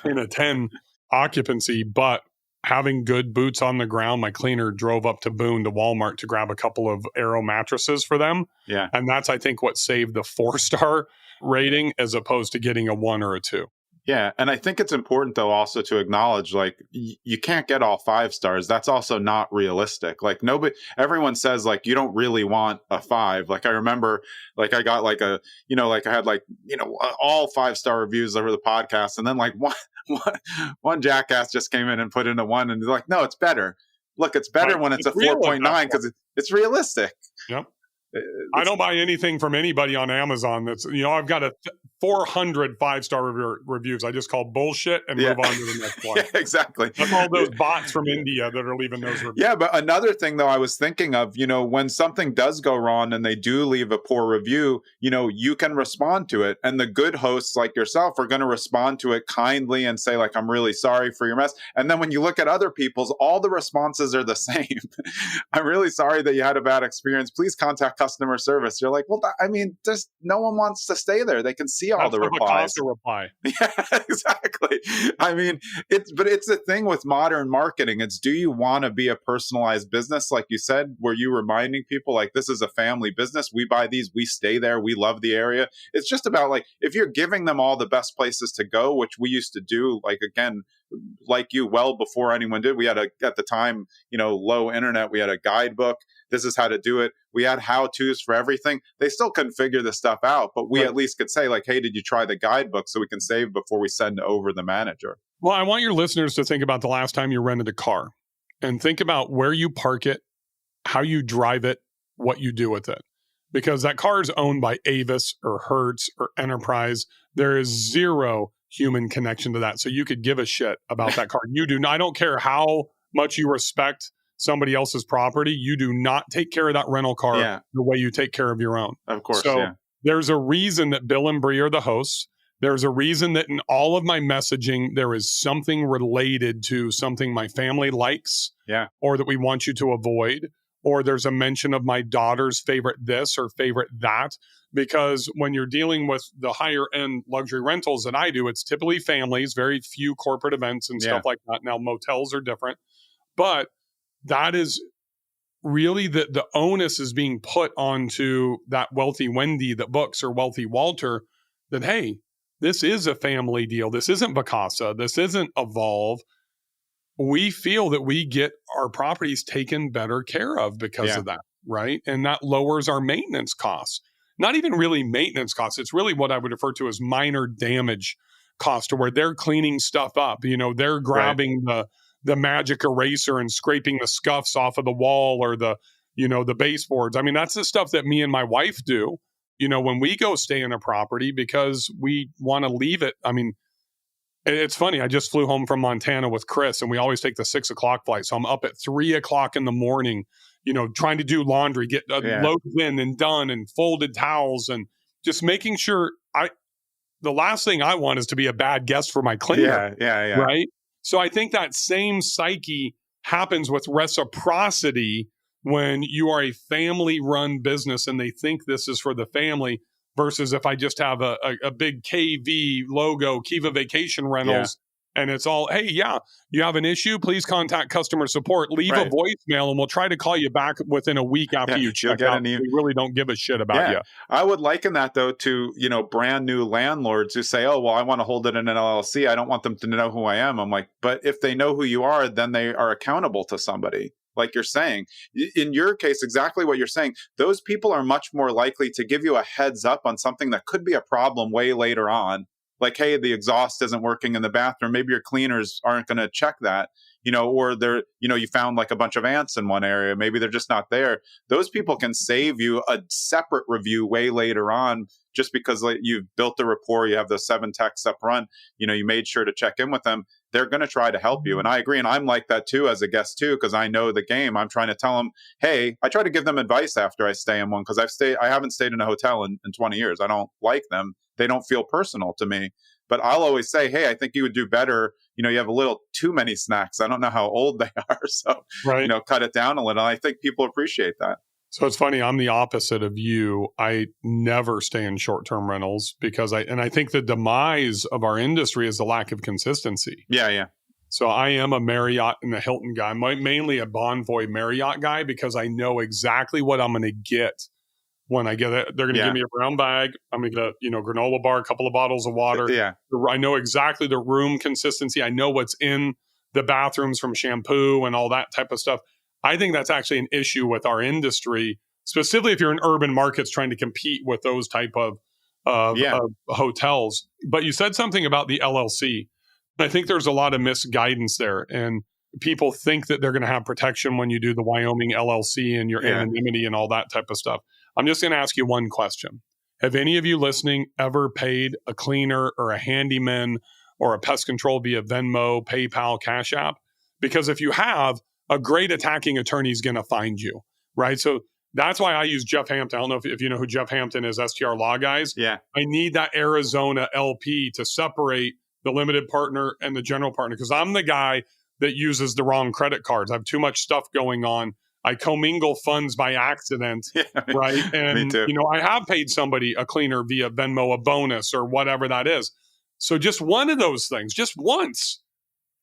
C: in a 10 occupancy, but having good boots on the ground, my cleaner drove up to Boone to Walmart to grab a couple of Aero mattresses for them. And that's, I think, what saved the 4-star rating as opposed to getting a 1 or a 2.
B: Yeah. And I think it's important, though, also to acknowledge, like, you can't get all 5 stars. That's also not realistic. Like, everyone says, like, you don't really want a 5. Like, I remember, like, I got like I had like, all 5-star reviews over the podcast. And then like one jackass just came in and put in a 1 and they're like, no, it's better. Look, it's better when it's a 4.9 because it's realistic.
C: Yep. I don't buy anything from anybody on Amazon that's, I've got 400 5-star reviews. I just call bullshit and move on to the next one.
B: Exactly.
C: That's all those bots from India that are leaving those reviews.
B: Yeah, but another thing, though, I was thinking of, when something does go wrong and they do leave a poor review, you can respond to it. And the good hosts like yourself are going to respond to it kindly and say, like, I'm really sorry for your mess. And then when you look at other people's, all the responses are the same. I'm really sorry that you had a bad experience. Please contact customer service. You're like, well, there's no one wants to stay there. They can see all the replies.
C: Reply.
B: Yeah, exactly. I mean, it's the thing with modern marketing. It's, do you want to be a personalized business? Like you said, were you reminding people like, this is a family business. We buy these, we stay there. We love the area. It's just about like, if you're giving them all the best places to go, which we used to do, like, again, like you, well before anyone did. We had at the time, low internet. We had a guidebook. This is how to do it. We had how-tos for everything. They still couldn't figure this stuff out, but we at least could say like, hey, did you try the guidebook so we can save before we send over the manager?
C: Well, I want your listeners to think about the last time you rented a car and think about where you park it, how you drive it, what you do with it. Because that car is owned by Avis or Hertz or Enterprise. There is zero human connection to that. So you could give a shit about that car. You do not. I don't care how much you respect somebody else's property, you do not take care of that rental car the way you take care of your own.
B: Of course,
C: so there's a reason that Bill and Bree are the hosts. There's a reason that in all of my messaging, there is something related to something my family likes or that we want you to avoid, or there's a mention of my daughter's favorite this or favorite that. Because when you're dealing with the higher end luxury rentals that I do, it's typically families, very few corporate events and stuff like that. Now, motels are different, but that is really the onus is being put onto that wealthy Wendy that books or wealthy Walter that, hey, this is a family deal. This isn't Vacasa. This isn't Evolve. We feel that we get our properties taken better care of because of that, right? And that lowers our maintenance costs. Not even really maintenance costs. It's really what I would refer to as minor damage cost, to where they're cleaning stuff up. You know, they're grabbing the magic eraser and scraping the scuffs off of the wall or the baseboards. I mean, that's the stuff that me and my wife do, when we go stay in a property because we want to leave it. I mean, it's funny. I just flew home from Montana with Chris, and we always take the 6:00 flight. So I'm up at 3:00 in the morning, trying to do laundry, get loads in and done and folded towels and just making sure the last thing I want is to be a bad guest for my cleaner. Right. So I think that same psyche happens with reciprocity when you are a family run business and they think this is for the family, versus if I just have a big KV logo, Kiva Vacation Rentals, and it's all, hey, you have an issue, please contact customer support, leave a voicemail, and we'll try to call you back within a week after you check out. We really don't give a shit about you.
B: I would liken that, though, to, brand new landlords who say, oh, well, I want to hold it in an LLC. I don't want them to know who I am. I'm like, but if they know who you are, then they are accountable to somebody. Like you're saying, in your case, exactly what you're saying, those people are much more likely to give you a heads up on something that could be a problem way later on. Like, hey, the exhaust isn't working in the bathroom. Maybe your cleaners aren't going to check that, or they're, you found like a bunch of ants in one area. Maybe they're just not there. Those people can save you a separate review way later on, just because you've built a rapport, you have those 7 texts up front, you made sure to check in with them. They're going to try to help you. And I agree. And I'm like that too, as a guest too, because I know the game. I'm trying to tell them, hey, I try to give them advice after I stay in one, because I haven't stayed in a hotel in 20 years. I don't like them. They don't feel personal to me. But I'll always say, hey, I think you would do better. You have a little too many snacks. I don't know how old they are. So, cut it down a little. I think people appreciate that.
C: So it's funny. I'm the opposite of you. I never stay in short-term rentals because I think the demise of our industry is the lack of consistency.
B: Yeah.
C: So I am a Marriott and a Hilton guy. I'm mainly a Bonvoy Marriott guy because I know exactly what I'm going to get when I get it. They're going to give me a brown bag. I'm going to get a granola bar, a couple of bottles of water.
B: Yeah.
C: I know exactly the room consistency. I know what's in the bathrooms from shampoo and all that type of stuff. I think that's actually an issue with our industry, specifically if you're in urban markets trying to compete with those type of hotels. But you said something about the LLC. I think there's a lot of misguidance there. And people think that they're going to have protection when you do the Wyoming LLC and your anonymity and all that type of stuff. I'm just going to ask you one question. Have any of you listening ever paid a cleaner or a handyman or a pest control via Venmo, PayPal, Cash App? Because if you have, a great attacking attorney is going to find you, right? So that's why I use Jeff Hampton. I don't know if you know who Jeff Hampton is, STR Law Guys.
B: Yeah.
C: I need that Arizona LP to separate the limited partner and the general partner, because I'm the guy that uses the wrong credit cards. I have too much stuff going on. I commingle funds by accident, right? And,
B: me too.
C: I have paid somebody, a cleaner, via Venmo, a bonus or whatever that is. So just one of those things, just once.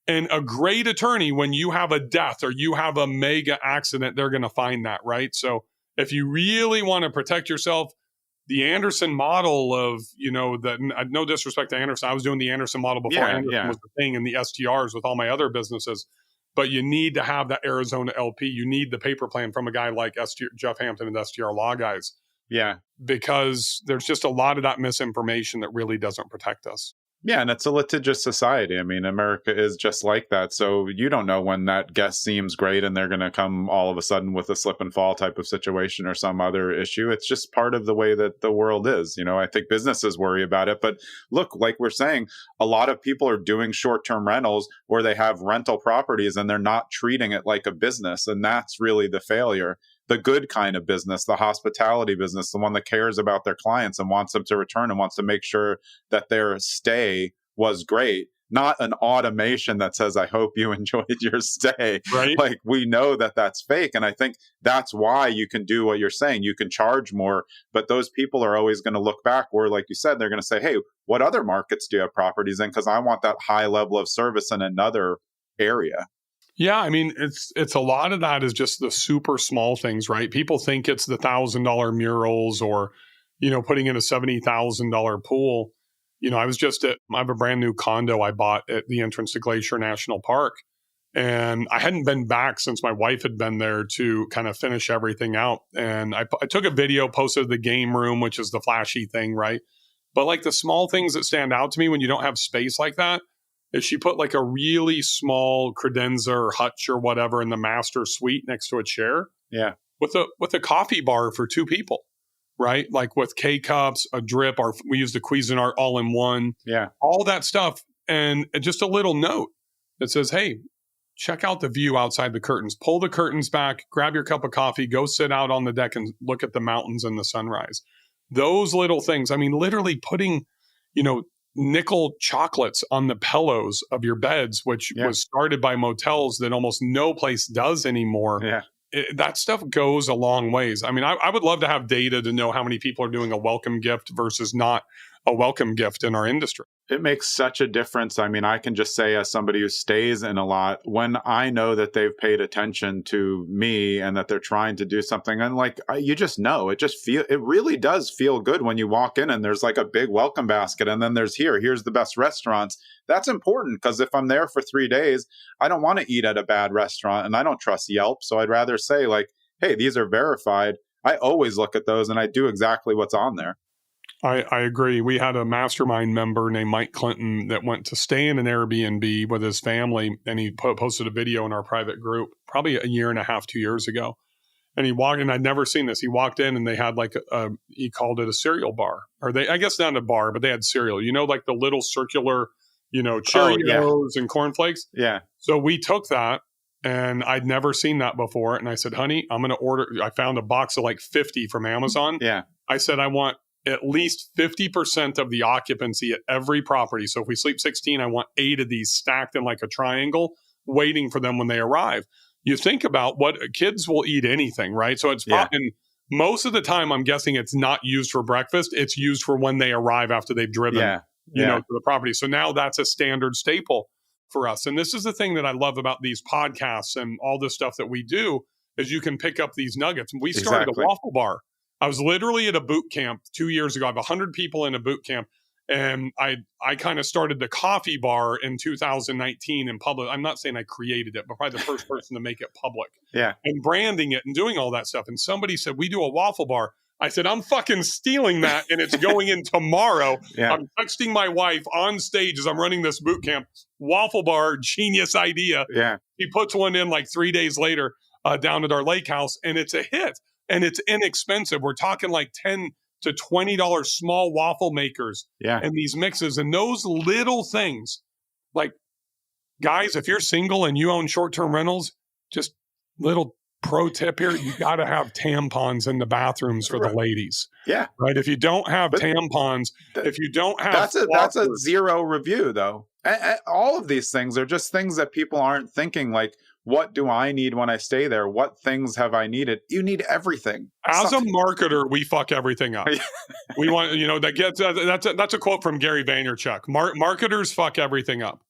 C: And a great attorney, when you have a death or you have a mega accident, they're going to find that, right? So if you really want to protect yourself, the Anderson model of, no disrespect to Anderson. I was doing the Anderson model before Anderson was the thing in the STRs with all my other businesses. But you need to have that Arizona LP. You need the paper plan from a guy like Jeff Hampton and STR Law Guys.
B: Yeah.
C: Because there's just a lot of that misinformation that really doesn't protect us.
B: Yeah, and it's a litigious society. I mean, America is just like that. So you don't know when that guest seems great and they're going to come all of a sudden with a slip and fall type of situation or some other issue. It's just part of the way that the world is. I think businesses worry about it. But look, like we're saying, a lot of people are doing short-term rentals or they have rental properties and they're not treating it like a business. And that's really the failure. The good kind of business, the hospitality business, the one that cares about their clients and wants them to return and wants to make sure that their stay was great, not an automation that says, I hope you enjoyed your stay.
C: Right.
B: Like, we know that that's fake. And I think that's why you can do what you're saying. You can charge more, but those people are always going to look back where, like you said, they're going to say, hey, what other markets do you have properties in? Because I want that high level of service in another area.
C: Yeah, I mean, it's a lot of that is just the super small things, right? People think it's the $1,000 murals or, putting in a $70,000 pool. I have a brand new condo I bought at the entrance to Glacier National Park. And I hadn't been back since my wife had been there to kind of finish everything out. And I took a video, posted the game room, which is the flashy thing, right? But like the small things that stand out to me when you don't have space like that, is she put like a really small credenza or hutch or whatever in the master suite next to a chair.
B: Yeah.
C: With a coffee bar for two people, right? Like with K-cups, a drip, we use the Cuisinart all-in-one.
B: Yeah.
C: All that stuff. And just a little note that says, hey, check out the view outside the curtains. Pull the curtains back, grab your cup of coffee, go sit out on the deck and look at the mountains and the sunrise. Those little things. I mean, literally putting, nickel chocolates on the pillows of your beds, which was started by motels that almost no place does anymore.
B: Yeah.
C: That stuff goes a long ways. I mean, I would love to have data to know how many people are doing a welcome gift versus not a welcome gift in our industry.
B: It makes such a difference. I mean, I can just say as somebody who stays in a lot, when I know that they've paid attention to me and that they're trying to do something, and you just know, it really does feel good when you walk in and there's like a big welcome basket and then here's the best restaurants. That's important because if I'm there for 3 days, I don't want to eat at a bad restaurant and I don't trust Yelp. So I'd rather say hey, these are verified. I always look at those and I do exactly what's on there.
C: I agree. We had a mastermind member named Mike Clinton that went to stay in an Airbnb with his family, and he posted a video in our private group probably a year and a half, 2 years ago. And he walked in, I'd never seen this. He walked in and they had he called it a cereal bar. I guess not a bar, but they had cereal. Like the little circular, Cheerios and cornflakes.
B: Yeah.
C: So we took that, and I'd never seen that before. And I said, honey, I'm going to order. I found a box of 50 from Amazon.
B: Yeah.
C: I said, I want at least 50% of the occupancy at every property. So if we sleep 16, I want 8 of these stacked in like a triangle, waiting for them when they arrive. You think about what kids will eat anything, right? So it's and most of the time, I'm guessing it's not used for breakfast. It's used for when they arrive after they've driven, to the property. So now that's a standard staple for us. And this is the thing that I love about these podcasts and all this stuff that we do is you can pick up these nuggets. We started a waffle bar. I was literally at a boot camp 2 years ago. I have 100 people in a boot camp. And I kind of started the coffee bar in 2019 in public. I'm not saying I created it, but probably the first person to make it public.
B: Yeah.
C: And branding it and doing all that stuff. And somebody said, we do a waffle bar. I said, I'm fucking stealing that. And it's going in tomorrow.
B: Yeah.
C: I'm texting my wife on stage as I'm running this boot camp. Waffle bar, genius idea.
B: Yeah.
C: He puts one in 3 days later down at our lake house. And it's a hit. And it's inexpensive. We're talking $10 to $20 small waffle makers and these mixes. And those little things, guys, if you're single and you own short-term rentals, just little pro tip here, you got to have tampons in the bathrooms for the ladies.
B: Yeah.
C: Right. If you don't have tampons, if you don't have
B: that's a zero review though. All of these things are just things that people aren't thinking what do I need when I stay there? What things have I needed? You need everything.
C: As a marketer, we fuck everything up. We want, that's a quote from Gary Vaynerchuk. Marketers fuck everything up.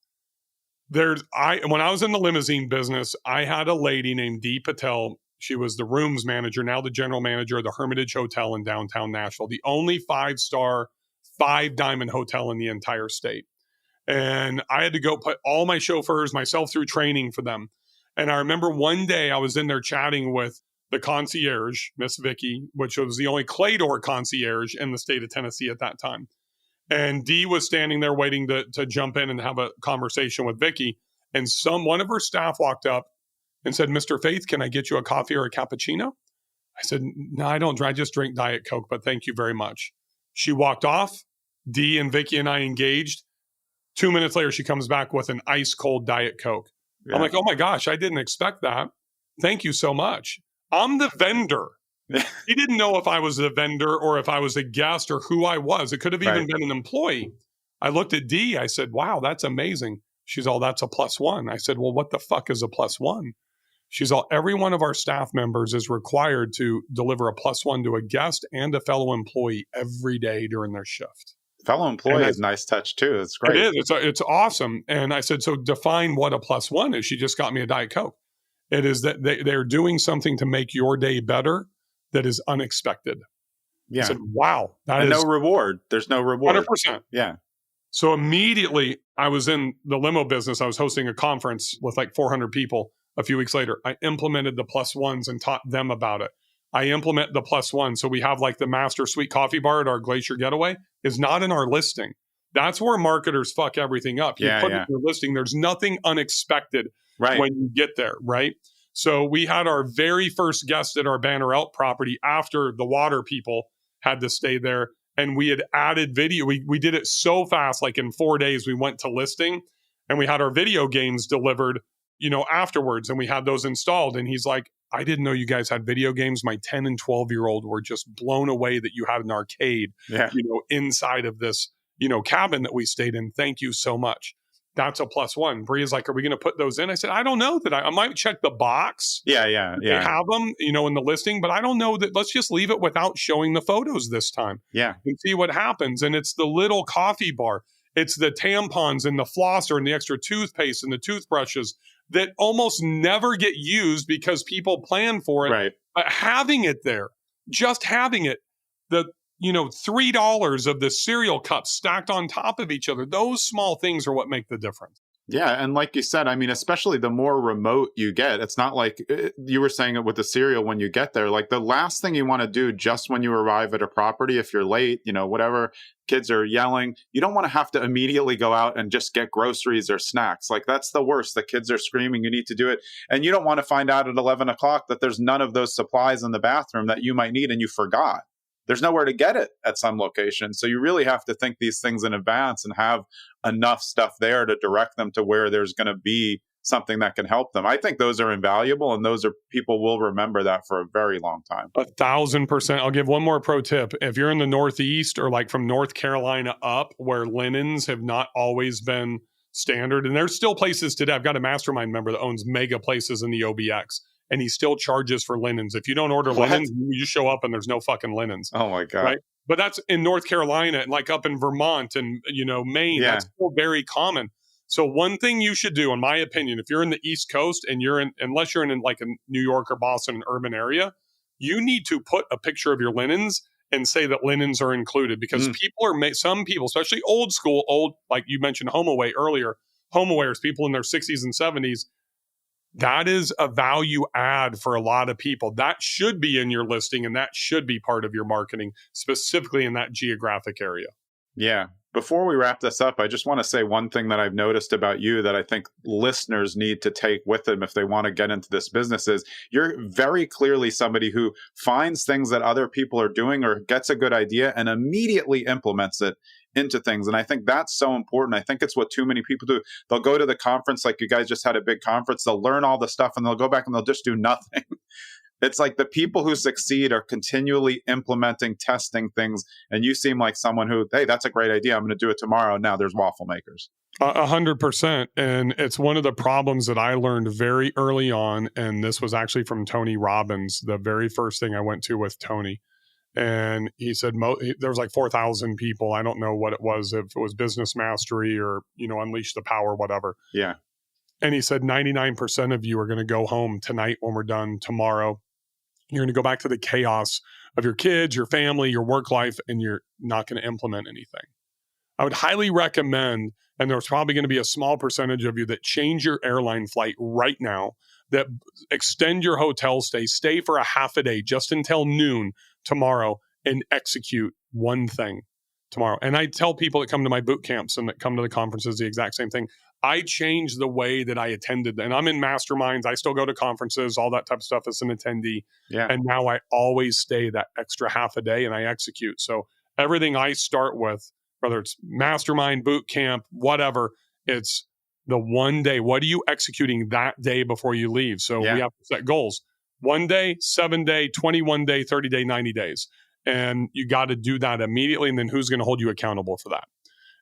C: When I was in the limousine business, I had a lady named Dee Patel. She was the rooms manager, now the general manager of the Hermitage Hotel in downtown Nashville, the only 5-star, 5-diamond hotel in the entire state. And I had to go put all my chauffeurs, myself through training for them. And I remember one day I was in there chatting with the concierge, Miss Vicky, which was the only clay door concierge in the state of Tennessee at that time. And Dee was standing there waiting to jump in and have a conversation with Vicky. And one of her staff walked up and said, "Mr. Faeth, can I get you a coffee or a cappuccino?" I said, "No, I don't. I just drink Diet Coke, but thank you very much." She walked off. Dee and Vicky and I engaged. 2 minutes later, she comes back with an ice cold Diet Coke. Yeah. I'm like, "Oh my gosh, I didn't expect that. Thank you so much." I'm the vendor. He didn't know if I was a vendor or if I was a guest or who I was. It could have even been an employee. I looked at Dee. I said, "Wow, that's amazing." She's all, "That's a +1." I said, "Well, what the fuck is a +1?" She's all, "Every one of our staff members is required to deliver a +1 to a guest and a fellow employee every day during their shift."
B: Fellow employee is a nice touch too. It's great.
C: It is. It's awesome. And I said, "So define what a +1 is." She just got me a Diet Coke. It is that they're doing something to make your day better that is unexpected.
B: Yeah.
C: I said, "Wow, that is
B: no reward. There's no reward."
C: 100%.
B: Yeah.
C: So immediately I was in the limo business. I was hosting a conference with like 400 people. A few weeks later, I implemented the +1s and taught them about it. I implement the +1. So we have like the Master Sweet Coffee Bar at our Glacier Getaway is not in our listing. That's where marketers fuck everything up. You put it in your listing. There's nothing unexpected when you get there, right? So we had our very first guest at our Banner Elk property after the water people had to stay there. And we had added video. We did it so fast, like in 4 days, we went to listing and we had our video games delivered, afterwards. And we had those installed. And he's like, "I didn't know you guys had video games. My 10 and 12-year-old were just blown away that you had an arcade, inside of this, cabin that we stayed in. Thank you so much." That's a +1. Bria's like, "Are we going to put those in?" I said, "I don't know that I might check the box. They have them, in the listing, but I don't know that. Let's just leave it without showing the photos this time.
B: Yeah.
C: And see what happens." And it's the little coffee bar. It's the tampons and the flosser and the extra toothpaste and the toothbrushes that almost never get used because people plan for it.
B: Right.
C: But having it there, just having it, the $3 of the cereal cups stacked on top of each other. Those small things are what make the difference.
B: Yeah. And like you said, I mean, especially the more remote you get, it's not like you were saying it with the cereal when you get there. Like the last thing you want to do just when you arrive at a property, if you're late, whatever, kids are yelling, you don't want to have to immediately go out and just get groceries or snacks. Like that's the worst. The kids are screaming, you need to do it. And you don't want to find out at 11 o'clock that there's none of those supplies in the bathroom that you might need and you forgot. There's nowhere to get it at some locations. So you really have to think these things in advance and have enough stuff there to direct them to where there's going to be something that can help them. I think those are invaluable, and those are people will remember that for a very long time.
C: 1,000%. I'll give one more pro tip. If you're in the Northeast or like from North Carolina up where linens have not always been standard, and there's still places today. I've got a mastermind member that owns mega places in the OBX. And he still charges for linens. If you don't order linens, you just show up and there's no fucking linens.
B: Oh my God.
C: Right? But that's in North Carolina and like up in Vermont and, Maine. Yeah. That's still very common. So one thing you should do, in my opinion, if you're in the East Coast and unless you're in like a New York or Boston, an urban area, you need to put a picture of your linens and say that linens are included because some people, especially old school, like you mentioned HomeAway earlier, HomeAwares, people in their 60s and 70s, that is a value add for a lot of people. That should be in your listing and that should be part of your marketing, specifically in that geographic area.
B: Yeah. Before we wrap this up, I just want to say one thing that I've noticed about you that I think listeners need to take with them if they want to get into this business is you're very clearly somebody who finds things that other people are doing or gets a good idea and immediately implements it into things. And I think that's so important. I think it's what too many people do. They'll go to the conference, like you guys just had a big conference, they'll learn all the stuff and they'll go back and they'll just do nothing. It's like the people who succeed are continually implementing, testing things. And you seem like someone who, hey, that's a great idea. I'm going to do it tomorrow. Now there's waffle makers.
C: 100%. And it's one of the problems that I learned very early on. And this was actually from Tony Robbins, the very first thing I went to with Tony. And he said there was like 4,000 people. I don't know what it was, if it was Business Mastery or, Unleash the Power, whatever.
B: Yeah.
C: And he said 99% of you are going to go home tonight when we're done tomorrow. You're going to go back to the chaos of your kids, your family, your work life, and you're not going to implement anything. I would highly recommend, and there's probably going to be a small percentage of you that change your airline flight right now, that extend your hotel stay for a half a day just until noon tomorrow and execute one thing tomorrow. And I tell people that come to my boot camps and that come to the conferences the exact same thing. I changed the way that I attended. And I'm in masterminds. I still go to conferences, all that type of stuff as an attendee.
B: Yeah.
C: And now I always stay that extra half a day and I execute. So everything I start with, whether it's mastermind, boot camp, whatever, it's the one day. What are you executing that day before you leave? So we have to set goals. 1 day, 7 day, 21 day, 30 day, 90 days. And you got to do that immediately. And then who's going to hold you accountable for that?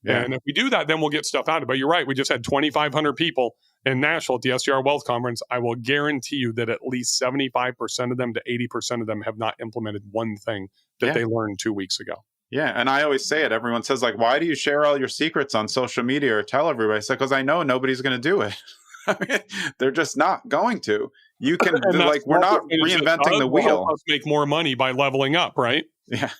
C: Yeah. And if we do that, then we'll get stuff out of it. But you're right. We just had 2,500 people in Nashville at the STR Wealth Conference. I will guarantee you that at least 75% of them to 80% of them have not implemented one thing that they learned 2 weeks ago.
B: Yeah. And I always say it. Everyone says, like, why do you share all your secrets on social media or tell everybody? I said, because I know nobody's going to do it. I mean, they're just not going to. You can, like, we're not reinventing the wheel.
C: Help us make more money by leveling up, right?
B: Yeah.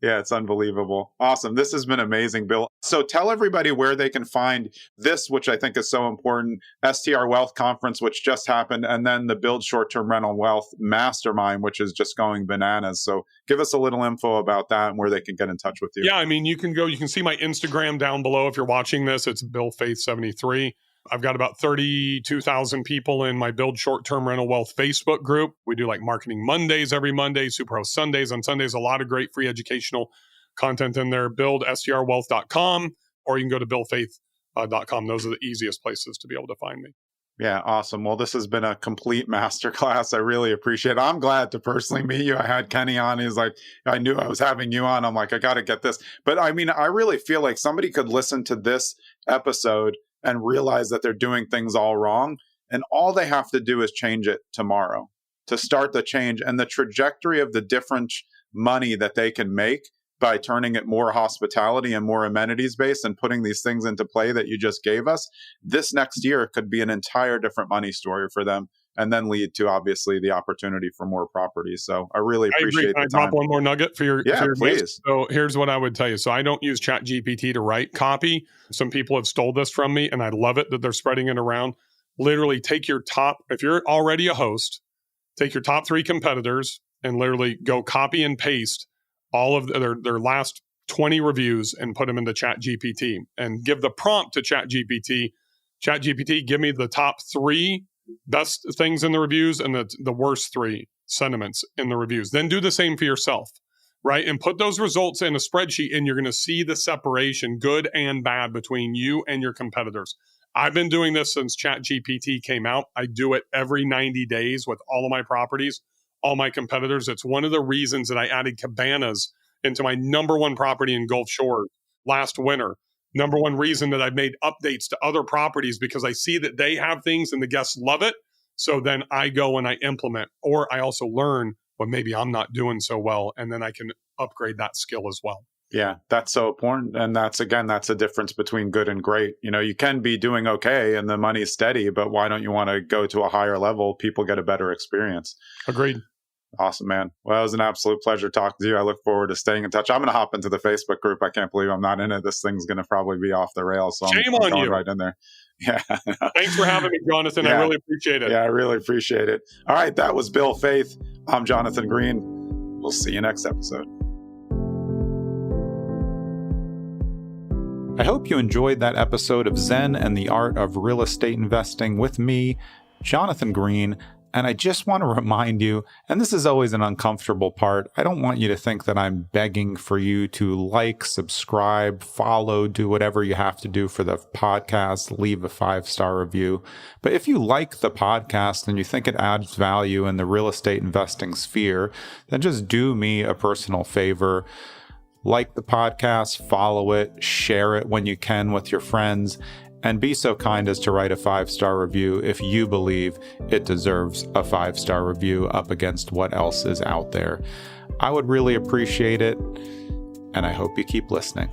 B: Yeah, it's unbelievable. Awesome. This has been amazing, Bill. So tell everybody where they can find this, which I think is so important, STR Wealth Conference, which just happened, and then the Build Short-Term Rental Wealth Mastermind, which is just going bananas. So give us a little info about that and where they can get in touch with you.
C: Yeah, I mean, you can see my Instagram down below if you're watching this. It's Bill Faeth 73. I've got about 32,000 people in my Build Short-Term Rental Wealth Facebook group. We do like Marketing Mondays every Monday, Superhost Sundays. On Sundays, a lot of great free educational content in there. BuildSTRwealth.com, or you can go to BillFaeth.com. Those are the easiest places to be able to find me.
B: Yeah, awesome. Well, this has been a complete masterclass. I really appreciate it. I'm glad to personally meet you. I had Kenny on. He's like, I knew I was having you on. I'm like, I got to get this. But I mean, I really feel like somebody could listen to this episode and realize that they're doing things all wrong. And all they have to do is change it tomorrow to start the change. And the trajectory of the different money that they can make by turning it more hospitality and more amenities based and putting these things into play that you just gave us, this next year could be an entire different money story for them, and then lead to obviously the opportunity for more properties. So I really appreciate the time.
C: Can I drop one more nugget for your
B: please.
C: guest? So here's what I would tell you. So I don't use ChatGPT to write copy. Some people have stole this from me, and I love it that they're spreading it around. Literally take your top, if you're already a host, take your top 3 competitors and literally go copy and paste all of their last 20 reviews and put them into ChatGPT and give the prompt to ChatGPT. ChatGPT, give me the top 3 best things in the reviews and the worst 3 sentiments in the reviews. Then do the same for yourself, right? And put those results in a spreadsheet, and you're going to see the separation, good and bad, between you and your competitors. I've been doing this since ChatGPT came out. I do it every 90 days with all of my properties, all my competitors. It's one of the reasons that I added cabanas into my number 1 property in Gulf Shores last winter. Number 1 reason that I've made updates to other properties, because I see that they have things and the guests love it. So then I go and I implement, or I also learn what maybe I'm not doing so well, and then I can upgrade that skill as well.
B: Yeah, that's so important. And that's a difference between good and great. You know, you can be doing okay and the money's steady, but why don't you want to go to a higher level? People get a better experience.
C: Agreed.
B: Awesome, man. Well, it was an absolute pleasure talking to you. I look forward to staying in touch. I'm going to hop into the Facebook group. I can't believe I'm not in it. This thing's going to probably be off the rails. So
C: Shame
B: I'm
C: on
B: going
C: you.
B: Right in there. Yeah.
C: Thanks for having me, Jonathan. I really appreciate it.
B: Yeah, I really appreciate it. All right. That was Bill Faeth. I'm Jonathan Green. We'll see you next episode. I hope you enjoyed that episode of Zen and the Art of Real Estate Investing with me, Jonathan Green. And I just want to remind you, and this is always an uncomfortable part, I don't want you to think that I'm begging for you to like, subscribe, follow, do whatever you have to do for the podcast, leave a 5-star review. But if you like the podcast and you think it adds value in the real estate investing sphere, then just do me a personal favor. Like the podcast, follow it, share it when you can with your friends, and be so kind as to write a 5-star review if you believe it deserves a 5-star review up against what else is out there. I would really appreciate it, and I hope you keep listening.